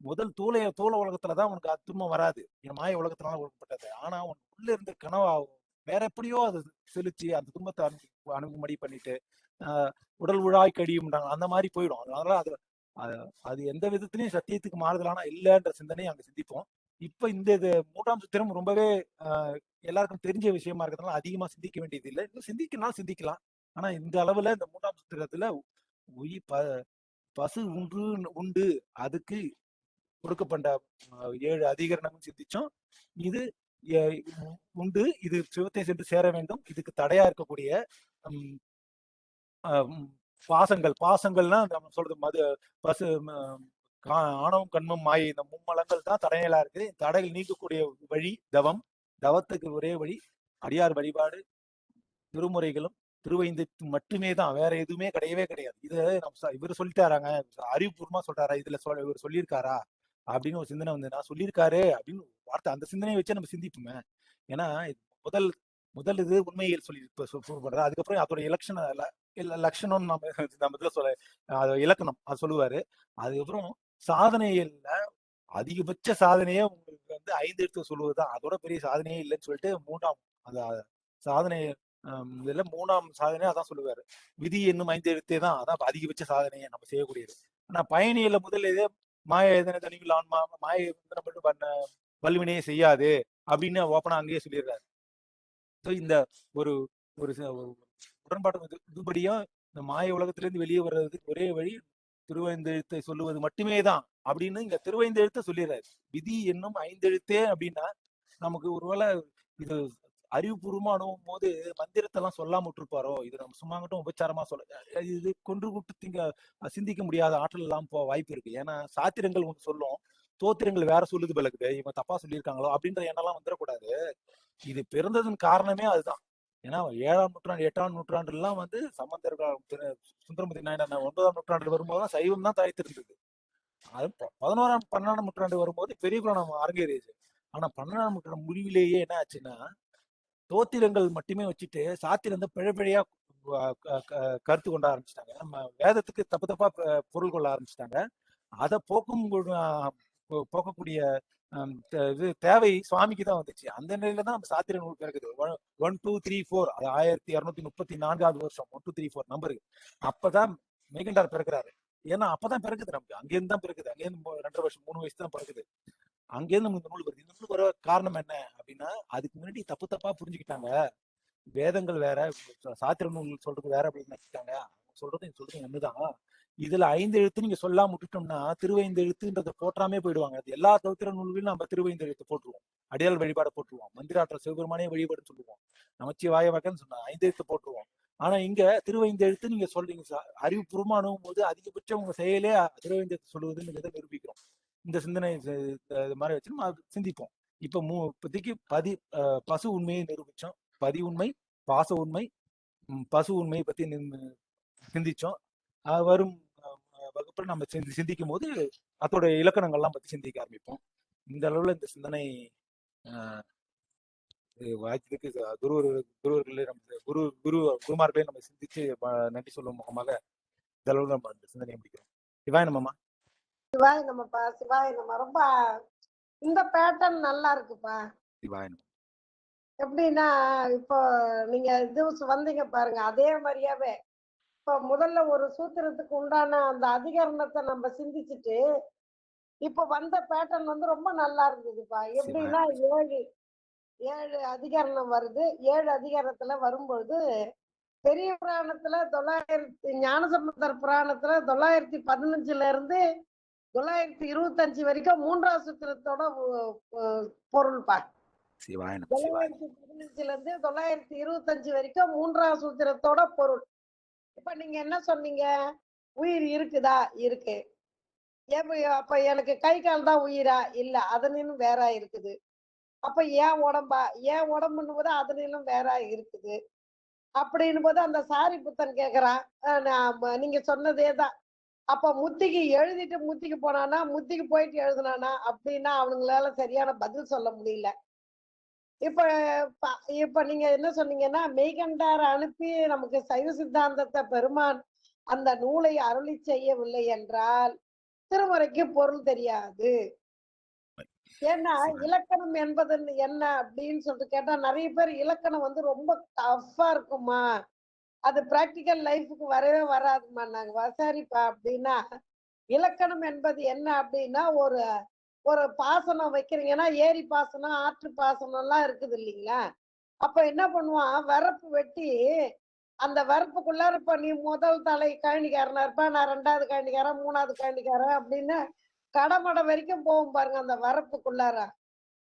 முதல் தூள உலகத்துலதான் உனக்கு துன்பம் வராது. என் மாய உலகத்தினால உருப்பட்டது. ஆனா உன் உள்ள இருந்த கனவாகும் வேற எப்படியோ அது செலுத்தி அந்த துன்பத்தை அணுகுமடி பண்ணிட்டு உடல் உழாய் கடியும்ன்றாங்க. அந்த மாதிரி போயிடும். அதனால அது எந்த விதத்திலையும் சத்தியத்துக்கு மாறுதலானா இல்லைன்ற சிந்தனையை அங்க சிந்திப்போம். இப்ப இந்த 3ஆம் சூத்திரம் ரொம்பவே எல்லாருக்கும் தெரிஞ்ச விஷயமா இருக்கிறதுனால அதிகமா சிந்திக்க வேண்டியது இல்லை. இன்னும் சிந்திக்கனாலும் சிந்திக்கலாம். ஆனா இந்த அளவுல இந்த 3ஆம் சூத்திரத்துல உயிர் பசு உண்டு அதுக்கு கொடுக்கப்பட்ட 7 அதிகரணமும் சிந்திச்சோம். இது உண்டு, இது சிவத்தை சென்று சேர வேண்டும். இதுக்கு தடையா இருக்கக்கூடிய பாசங்கள்னா நம்ம சொல்றது பசு ஆணவம் கண்மம் மாயை இந்த மும்மலங்கள் தான் தடைகளா இருக்கு. தடைகள் நீக்கக்கூடிய வழி தவம். தவத்துக்கு ஒரே வழி அடியார் வழிபாடு, திருமுறைகளும் திருவைந்தத்து மட்டுமே தான். வேற எதுவுமே கிடையவே கிடையாது. இது இவர் சொல்லிட்டாராங்க, அறிவுபூர்வமா சொல்றாரா, இதுல இவர் சொல்லியிருக்காரா அப்படின்னு ஒரு சிந்தனை நான் சொல்லியிருக்காரு அப்படின்னு வார்த்தை அந்த சிந்தனையை வச்சு நம்ம சிந்திப்போமே. ஏன்னா முதல் இது உண்மையில் சொல்லி சொல்றது. அதுக்கப்புறம் அதோட லட்சணம் நம்ம இதுல சொல்ல இலக்கணம் அது சொல்லுவாரு. அதுக்கப்புறம் சாதனைகள்ல அதிகபட்ச சாதனையே உங்களுக்கு 5 எடுத்து சொல்லுவதுதான். அதோட பெரிய சாதனையே இல்லைன்னு சொல்லிட்டு 3ஆம் அந்த சாதனை இதுல 3ஆம் சாதனை அதான் சொல்லுவாரு. விதி என்னும் 5 எழுத்தே தான் அதான் அதிகபட்ச சாதனையை நம்ம செய்யக்கூடியது. ஆனா பயணியில முதல்ல இதே மாய எதனை தனிவில் ஆன்மா மாய மட்டும் பண்ண வல்வினையே செய்யாது அப்படின்னு ஓப்பனா அங்கேயே சொல்லிடுறாரு. இந்த ஒரு ஒரு உடன்பாடு இதுபடியா இந்த மாய உலகத்திலிருந்து வெளியே வர்றதுக்கு ஒரே வழி திருவைந்தெழுத்தை சொல்லுவது மட்டுமே தான் அப்படின்னு இங்க திருவைந்தெழுத்தை சொல்லிடுறாரு. விதி என்னும் 5 எழுத்தே அப்படின்னா நமக்கு ஒருவேளை இது அறிவுபூர்வமா அணுகும் போது மந்திரத்தை எல்லாம் சொல்லாம விட்டுருப்பாரோ, இது நம்ம சும்மா மட்டும் உபச்சாரமா சொல்ல இது கொன்று விட்டு சிந்திக்க முடியாத ஆற்றல் எல்லாம் வாய்ப்பு இருக்கு. ஏன்னா சாத்திரங்கள் ஒன்று சொல்லும், தோத்திரங்கள் வேற சொல்லுது பிறகு இவன் தப்பா சொல்லியிருக்காங்களோ அப்படின்ற எண்ணெல்லாம் வந்துடக்கூடாது. இது பிறந்ததன் காரணமே அதுதான். ஏன்னா 7ஆம் நூற்றாண்டு 8ஆம் நூற்றாண்டுலாம் வந்து சம்பந்தர் சுந்தரமூர்த்தி நாயனார் 9ஆம் நூற்றாண்டு வரும்போது சைவம் தான் தழைத்திருந்தது. அது 11ஆம் 12ஆம் நூற்றாண்டு வரும்போது பெரிய புராணம் அரங்கேறியது. ஆனா 12ஆம் நூற்றாண்டு முடிவிலேயே என்ன ஆச்சுன்னா, தோத்திரங்கள் மட்டுமே வச்சுட்டு சாத்திரம் வந்து பிழைப்பிழையா கருத்து கொள்ள ஆரம்பிச்சிட்டாங்க. நம்ம வேதத்துக்கு தப்பு தப்பா பொருள் கொள்ள ஆரம்பிச்சிட்டாங்க. அதை போக்கக்கூடிய இது தேவை சுவாமிக்கு தான் வந்துச்சு. அந்த நிலையில தான் நம்ம சாத்திர நூல் பிறகுது. 1 2 3 4 அது 1234வது வருஷம் 1 2 3 4 நம்பருக்கு அப்பதான் மெய்கண்டார் பிறக்கிறாரு. ஏன்னா அப்பதான் பிறகுது நமக்கு. அங்கேருந்து தான் பிறகுது. அங்கேருந்து 2.5 வருஷம் 3 வயசு தான் பிறகுது. அங்கேருந்து நமக்கு இந்த நூல் வருது. இந்த நூல் வர காரணம் என்ன அப்படின்னா, அதுக்கு முன்னாடி தப்பு தப்பா புரிஞ்சுக்கிட்டாங்க. வேதங்கள் வேற, சாத்திர நூல் சொல்றது வேற அப்படின்னு நினைச்சிட்டாங்க. சொல்றது ஒண்ணுதான். இதுல 5 எழுத்து நீங்க சொல்லாம விட்டுட்டோம்னா திருவைந்து எழுத்துன்றதை போற்றாமே போயிடுவாங்க. அது எல்லா தவிர நூல்களிலும் நம்ம திருவைந்து எழுத்து போட்டுருவோம். அடியால் வழிபாட போட்டுருவோம். மந்திராற்றல் சிவபெருமானே வழிபாடுன்னு சொல்லுவோம். நமச்சிவாய வகன்னு சொன்னா 5 எழுத்து போட்டுருவோம். ஆனா இங்க திருவைந்து எழுத்து நீங்க சொல்றீங்க. அறிவுபூர்வமா அணுகும் போது அதிகபட்சம் உங்க செயலே திருவைந்து எழுத்து சொல்லுவதுன்னு நிரூபிக்கிறோம். இந்த சிந்தனை இது மாதிரி வச்சு நம்ம சிந்திப்போம். இப்ப இப்போதைக்கு பசு உண்மையை நிரூபிச்சோம். பதி உண்மை, பாச உண்மை, பசு உண்மையை பத்தி சிந்திச்சோம். வரும் வகுப்புல நம்ம சிந்திக்கும் போது அதோட இலக்கணங்கள்லாம் பத்தி சிந்திக்க ஆரம்பிப்போம். இந்த அளவுல இந்த சிந்தனை வாய்ப்புக்கு குருவர்களே நம்ம குருமார்களே நம்ம சிந்திச்சு நன்றி சொல்லும் முகமாக இந்த அளவுல நம்ம இந்த சிந்தனையை முடிக்கிறோம். சிவாய நம்மம்மா. சிவாய நம்மப்பா, சிவாய நம்ம. ரொம்ப இந்த பேட்டர்ன் நல்லா இருக்குப்பா. சிவாய நம்ம. எப்படின்னா இப்போ நீங்க இது வந்தீங்க பாருங்க, அதே மாதிரியாவே இப்ப முதல்ல ஒரு சூத்திரத்துக்கு உண்டான அந்த அதிகரணத்தை நம்ம சிந்திச்சுட்டு இப்ப வந்த பேட்டர்ன் வந்து ரொம்ப நல்லா இருந்ததுப்பா. எப்படின்னா 7 அதிகரணம் வருது. 7 அதிகாரத்துல வரும்பொழுது பெரிய புராணத்துல 900 ஞானசம்பந்தர் புராணத்துல 915 இருந்து 925 வரைக்கும் 3ஆம் சூத்திரத்தோட பொருள்பா. 915 இருந்து 925 வரைக்கும் 3ஆம் சூத்திரத்தோட பொருள். இப்ப நீங்க என்ன சொன்னீங்க? உயிர் இருக்குதா? இருக்கு. அப்ப எனக்கு கை கால் தான் உயிரா? இல்ல, அதனிலும் வேற இருக்குது. அப்ப ஏன் உடம்பா? ஏன் உடம்புன்னு போது அதனிலும் வேற இருக்குது. அப்படின்னு போது அந்த சாரி புத்தன் கேக்குறான். நீங்க சொன்னதேதான். அப்ப முத்திக்கு எழுதிட்டு முத்திக்கு போனானா, முத்திக்கு போயிட்டு எழுதுனானா அப்படின்னா அவனுங்களால சரியான பதில் சொல்ல முடியல. இப்ப இப்ப நீங்க என்ன சொன்னீங்கன்னா, மெய்கண்டார் அனுப்பி நமக்கு சைவ சித்தாந்தத்தை பெருமான் அந்த நூலை அருளி செய்யவில்லை என்றால் திருமுறைக்கு பொருள் தெரியாது. ஏன்னா இலக்கணம் என்பது என்ன அப்படின்னு சொல்லிட்டு கேட்டா நிறைய பேர் இலக்கணம் வந்து ரொம்ப டஃப்பா இருக்குமா, அது பிராக்டிக்கல் லைஃபுக்கு வரவே வராதுமா. நாங்க சரிப்பா அப்படின்னா இலக்கணம் என்பது என்ன அப்படின்னா ஒரு ஒரு பாசனம் வைக்கிறீங்கன்னா ஏரி பாசனம் ஆற்று பாசனம் எல்லாம் இருக்குது இல்லைங்களா. அப்ப என்ன பண்ணுவான், வரப்பு வெட்டி அந்த வரப்புக்குள்ளார இப்ப நீ முதல் தலை கழனிக்காரனா இருப்ப, நான் 2வது கழனிக்காரன் 3வது கழனிக்காரன் அப்படின்னு கடமடை வரைக்கும் போகும் பாருங்க அந்த வரப்புக்குள்ளார.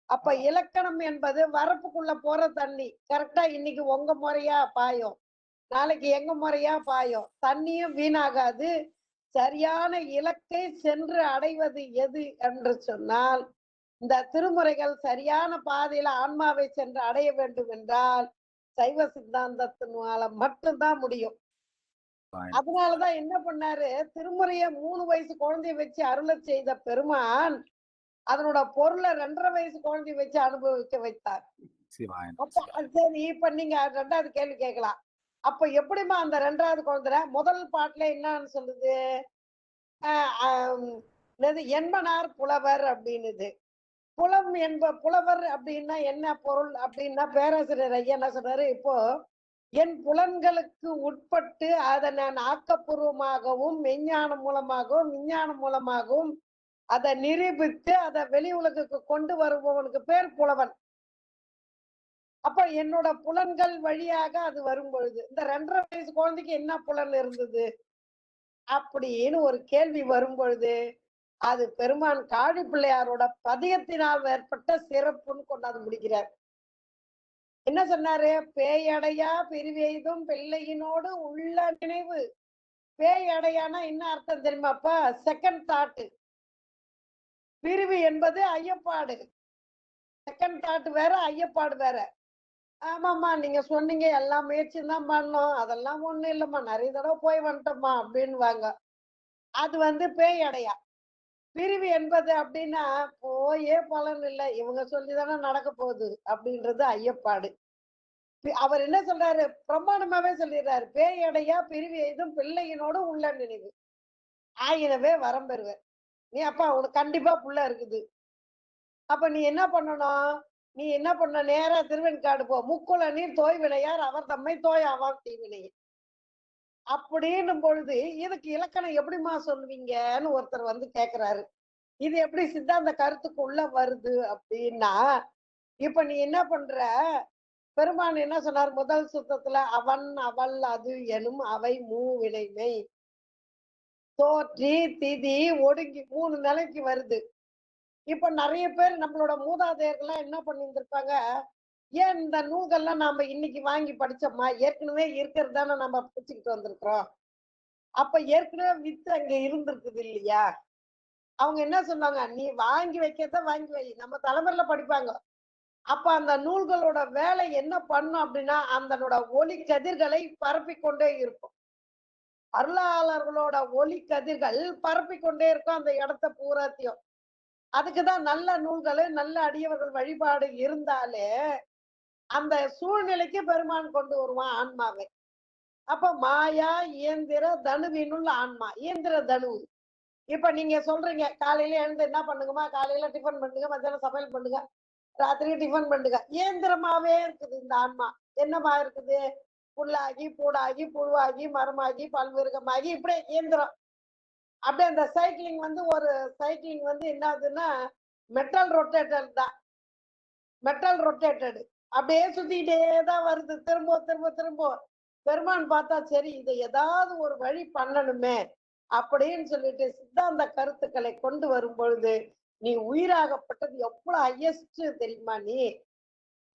அப்ப இலக்கணம் என்பது வரப்புக்குள்ள போற தண்ணி கரெக்டா இன்னைக்கு உங்க முறையா பாயும், நாளைக்கு எங்க முறையா பாயும், தண்ணியும் வீணாகாது. சரியான இலக்கை சென்று அடைவது எது என்று சொன்னால் இந்த திருமுறைகள் சரியான பாதையில ஆன்மாவை சென்று அடைய வேண்டும் என்றால் சைவ சித்தாந்தத்தினால மட்டும்தான் முடியும். அதனாலதான் என்ன பண்ணாரு, திருமுறைய 3 வயசு குழந்தைய வச்சு அருள செய்த பெருமான் அதனோட பொருளை 2.5 வயசு குழந்தைய வச்சு அனுபவிக்க வைத்தார். சரி, இப்ப நீங்க 2வது கேள்வி கேட்கலாம். அப்ப எப்படிமா அந்த 2வது குழந்தை முதல் பாட்டுல என்னன்னு சொல்லுது, என்மனார் புலவர் அப்படின்னுது. புலவர் அப்படின்னா என்ன பொருள் அப்படின்னா பேராசிரியர் ஐயா என்ன சொல்றாரு, இப்போ என் புலன்களுக்கு உட்பட்டு அதை நான் ஆக்கப்பூர்வமாகவும் மெஞ்ஞானம் மூலமாகவும் விஞ்ஞானம் மூலமாகவும் அதை நிரூபித்து அதை வெளி உலகுக்கு கொண்டு வருபவனுக்கு பேர் புலவன். அப்ப என்னோட புலன்கள் வழியாக அது வரும் பொழுது இந்த 2.5 வயசு குழந்தைக்கு என்ன புலன் இருந்தது அப்படின்னு ஒரு கேள்வி வரும் பொழுது அது பெருமான் காடி பிள்ளையாரோட பதியத்தினால் ஏற்பட்ட சிறப்புன்னு கொண்டாந்து முடிக்கிறார். என்ன சொன்னாரு, பேயடையா பிரிவெய்தும் பிள்ளையினோடு உள்ள நினைவு. பேயடையானா என்ன அர்த்தம் தெரியுமாப்பா? Second thought. பிரிவு என்பது ஐயப்பாடு. செகண்ட் தாட் வேற, ஐயப்பாடு வேற. ஆமாம்மா, நீங்க சொன்னீங்க எல்லா முயற்சியும் தான் பண்ணோம். அதெல்லாம் ஒண்ணும் இல்லம்மா. நெறைய தடவ போய் வந்துட்டோம்மா அப்டின்னுவாங்க. அது பேய் அடையா. பிரிவு என்பது அப்டின்னா, போயே பலன் இல்ல. இவங்க சொல்லி தானே நடக்க போகுது அப்டின்றது ஐயப்பாடு. அவர் என்ன சொல்றாரு? பிரமாணமாவே சொல்லிடுறாரு. பேய் அடையா பிரிவு எய்தும் பிள்ளையினோடு உள்ள நினைவு. ஆயினவே வரம் பெறுவர். நீ அப்பா உனக்கு கண்டிப்பா புள்ள இருக்குது. அப்ப நீ என்ன பண்ணணும்? நீ என்ன பண்ண நேரா திருவெண்காடு போ. முக்குள நீர் தோய்வினையார் அவர் தம்மை தோயாவாம் தீவினை. அப்படின்னும் பொழுது, இதுக்கு இலக்கணம் எப்படிம்மா சொல்லுவீங்கன்னு ஒருத்தர் கேட்கிறாரு. இது எப்படி சித்தாந்த கருத்துக்குள்ள வருது அப்படின்னா, இப்ப நீ என்ன பண்ற? பெருமான் என்ன சொன்னார் முதல் சுத்தத்துல? அவன், அவள், அது எனும் அவை மூவினைமை. தோற்றி, திதி, ஒடுங்கி 3 நிலைக்கு வருது. இப்ப நெறைய பேர் நம்மளோட மூதாதையர்கள்லாம் என்ன பண்ணியிருந்திருப்பாங்க, ஏன் இந்த நூல்கள்லாம் நாம இன்னைக்கு வாங்கி படிச்சோமா? ஏற்கனவே இருக்கிறது தானே நம்ம படிச்சுக்கிட்டு வந்திருக்கிறோம். அப்ப ஏற்கனவே வித்து அங்க இருந்திருக்குது இல்லையா? அவங்க என்ன சொன்னாங்க, "நீ வாங்கி வைக்கிறத வாங்கி வை." நம்ம தலைமுறையில படிப்பாங்க. அப்ப அந்த நூல்களோட வேலை என்ன பண்ணும் அப்படின்னா, அதனோட ஒளி கதிர்களை பரப்பிக் கொண்டே இருக்கும். அருளாளர்களோட ஒளி கதிர்கள் பரப்பிக் கொண்டே இருக்கும் அந்த இடத்த பூராத்தையும். அதுக்கு தான் நல்ல நூல்களு, நல்ல அடியவர்கள் வழிபாடு இருந்தாலே, அந்த சூழ்நிலைக்கு பெருமான் கொண்டு வருவான் ஆன்மாவை. அப்ப மாயா, இயந்திர, தனுவினுள் ஆன்மா. இயந்திர தனு. இப்ப நீங்க சொல்றீங்க, காலையில எழுந்து என்ன பண்ணுங்கம்மா? காலையில டிஃபன் பண்ணுங்க, மத்தியானம் சமையல் பண்ணுங்க, ராத்திரி டிஃபன் பண்ணுங்க. இயந்திரமாவே இருக்குது இந்த ஆன்மா. என்னமா இருக்குது? புல்லாகி, பூடாகி, புழுவாகி, மரமாகி, பல்விருகமாகி இப்படியே இயந்திரம். அப்படியே அந்த சைக்கிளிங் ஒரு சைக்கிளிங் என்ன ஆகுதுன்னா, மெட்டல் ரொட்டேட்டர் தான். மெட்டல் ரொட்டேட்டடு. அப்படியே சுத்திக்கிட்டே தான் வருது. திரும்ப, திரும்ப, திரும்ப. பெருமான் பார்த்தா, சரி இதை ஏதாவது ஒரு வழி பண்ணணுமே அப்படின்னு சொல்லிட்டு சித்தாந்த கருத்துக்களை கொண்டு வரும் பொழுது, நீ உயிராகப்பட்டது எவ்வளவு ஹையஸ்ட் தெரியுமா நீ?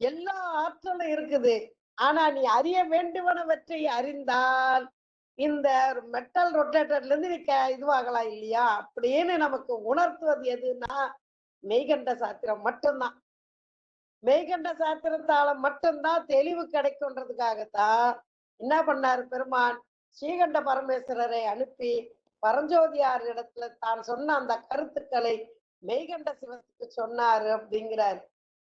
எல்லா ஆற்றலும் இருக்குது. ஆனா நீ அறிய வேண்டுவனவற்றை அறிந்தால், இந்த மெட்டல் ரொட்டேட்டர்ல இருந்து நீ இதுவாகலாம் இல்லையா? அப்படின்னு நமக்கு உணர்த்துவது எதுன்னா, மெய்கண்ட சாத்திரம் மட்டும்தான். மெய்கண்ட சாத்திரத்தால மட்டும்தான் தெளிவு கிடைக்கும்ன்றதுக்காகத்தான் என்ன பண்ணாரு பெருமான்? ஸ்ரீகண்ட பரமேஸ்வரரை அனுப்பி பரஞ்சோதியார் இடத்துல தான் சொன்ன அந்த கருத்துக்களை மெய்கண்ட சிவத்துக்கு சொன்னாரு அப்படிங்கிறார்.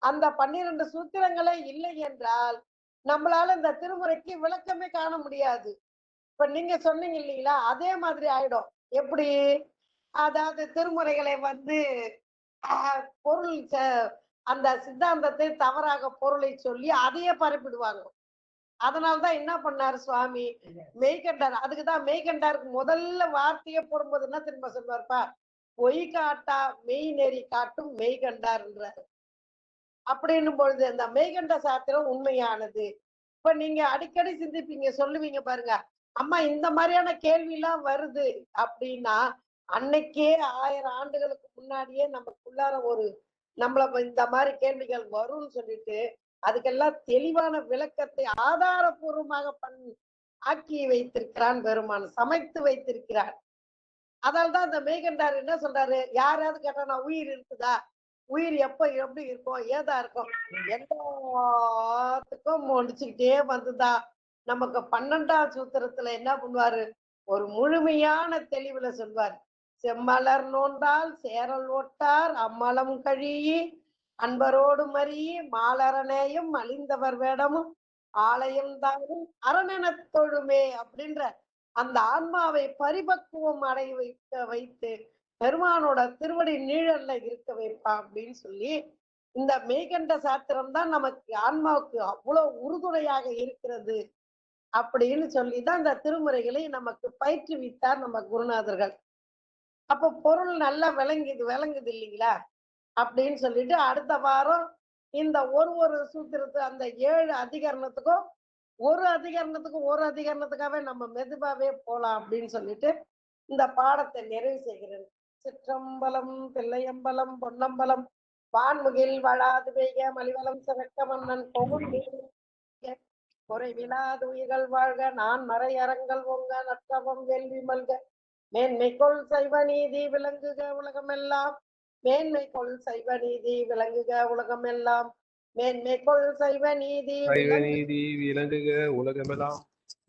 அந்த 12 சூத்திரங்களே இல்லை என்றால் நம்மளால இந்த திருமுறைக்கு விளக்கமே காண முடியாது. இப்ப நீங்க சொன்னீங்க இல்லைங்களா? அதே மாதிரி ஆயிடும். எப்படி? அதாவது திருமுறைகளை பொருள் அந்த சித்தாந்தத்தை தவறாக பொருளை சொல்லி அதையே பரப்பிடுவாங்க. அதனாலதான் என்ன பண்ணாரு சுவாமி? மெய்கண்டார். அதுக்குதான் மெய்கண்டாருக்கு முதல்ல வார்த்தையை போடும்போது என்ன திரும்ப சொல்வார்ப்பா? பொய் காட்டா மெய் நெறி காட்டும் மெய்கண்டார்ன்றாரு. அப்படின்னும் பொழுது அந்த மெய்கண்ட சாத்திரம் உண்மையானது. இப்ப நீங்க அடிக்கடி சிந்திப்பீங்க, சொல்லுவீங்க பாருங்க. அம்மா இந்த மாதிரியான கேள்வி எல்லாம் வருது அப்படின்னா, அன்னைக்கே 1000 ஆண்டுகளுக்கு முன்னாடியே நமக்குள்ளார நம்மள இந்த மாதிரி கேள்விகள் வரும்னு சொல்லிட்டு, அதுக்கெல்லாம் தெளிவான விளக்கத்தை ஆதாரபூர்வமாக ஆக்கி வைத்திருக்கிறான் பெருமான். சமைத்து வைத்திருக்கிறார். அதனால்தான் இந்த மெய்கண்டார் என்ன சொல்றாரு? யாராவது கேட்டா உயிர் இருக்குதா? உயிர் எப்ப எப்படி இருக்கும்? ஏதா இருக்கும்? எல்லாத்துக்கும் முடிச்சுக்கிட்டே வந்துதான் நமக்கு 12ஆம் சூத்திரத்துல என்ன பண்ணுவாரு? ஒரு முழுமையான தெளிவுல சொல்வார். செம்மலர் நோன்றால் சேரல் ஓட்டார் அம்மலம் கழியி அன்பரோடு மறியி மாலரனேயும் மலிந்தவர் வேடமும் ஆலயம் தானும் அரணெனத் தொழுமே அப்படின்ற அந்த ஆன்மாவை பரிபக்குவம் அடைய வைத்து பெருமானோட திருவடி நீழல்ல இருக்க வைப்பா அப்படின்னு சொல்லி இந்த மெய்கண்ட சாத்திரம் தான் நமக்கு ஆன்மாவுக்கு அவ்வளவு உறுதுணையாக இருக்கிறது அப்படின்னு சொல்லிதான் இந்த திருமுறைகளை நமக்கு பயிற்றுவித்தார் நம்ம குருநாதர்கள். அப்ப பொருள் நல்லா விளங்குது இல்லைங்களா? அப்படின்னு சொல்லிட்டு அடுத்த வாரம் இந்த ஒரு சூத்திரத்து அந்த 7 அதிகரணத்துக்கும் ஒரு அதிகரணத்துக்காகவே நம்ம மெதுவாவே போலாம் அப்படின்னு சொல்லிட்டு இந்த பாடத்தை நிறைவு செய்கிறேன். சிற்றம்பலம், தில்லையம்பலம், பொன்னம்பலம், வான்முகில் வளாது பெய்க மலிவலம் சிறக்க மன்னன் பொகுள் குறைவிலாது உயிர்கள் வாழ்க நான் மறையறங்கள் ஒங்க நற்றவம் வேள்வி மல்க மேன்மைக்குள் சைவ நீதி விளங்குக உலகமெல்லாம். மேன்மைக்குள் சைவ நீதி விளங்குக உலகமெல்லாம். மேன்மைக்குள் சைவ நீதி சைவ விளங்கு. நீதி விளங்குக உலகமெல்லாம்.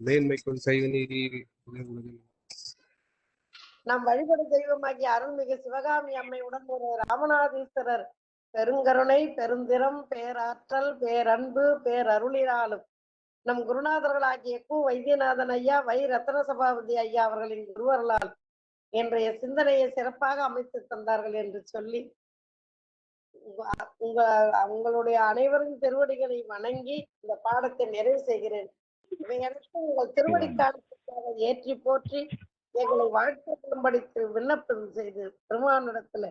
மேன்மைக்குள் சைவ நீதி உலகமெல்லாம். நம் வழிபடு தெய்வமாகிய அருள்மிகு சிவகாமி அம்மையுடன் ஒரு ராமநாதீஸ்வரர் பெருங்கருணை பெருந்திறம் பேராற்றல் பேரன்பு பேரருளினாலும் நம் குருநாதர்களாகிய கு வைத்தியநாதன் ஐயா வை ரத்ன சபாபதி ஐயா அவர்களின் குருவர்களால் இன்றைய சிந்தனையை சிறப்பாக அமைத்து தந்தார்கள் என்று சொல்லி உங்களுடைய அனைவரும் திருவடிகளை வணங்கி இந்த பாடத்தை நிறைவு செய்கிறேன். இவையனைத்தும் உங்கள் திருவடி காலத்திற்காக ஏற்றி போற்றி எங்களை வாழ்த்தும்படி விண்ணப்பம் செய்து பெருமானிடத்துல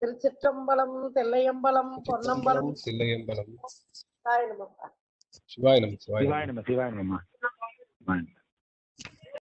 திருச்சிற்றம்பலம் தெல்லையம்பலம் பொன்னம்பலம் தில்லையம்பலம். சிவாய நமப்பா. சிவாய நம. சிவாய நம.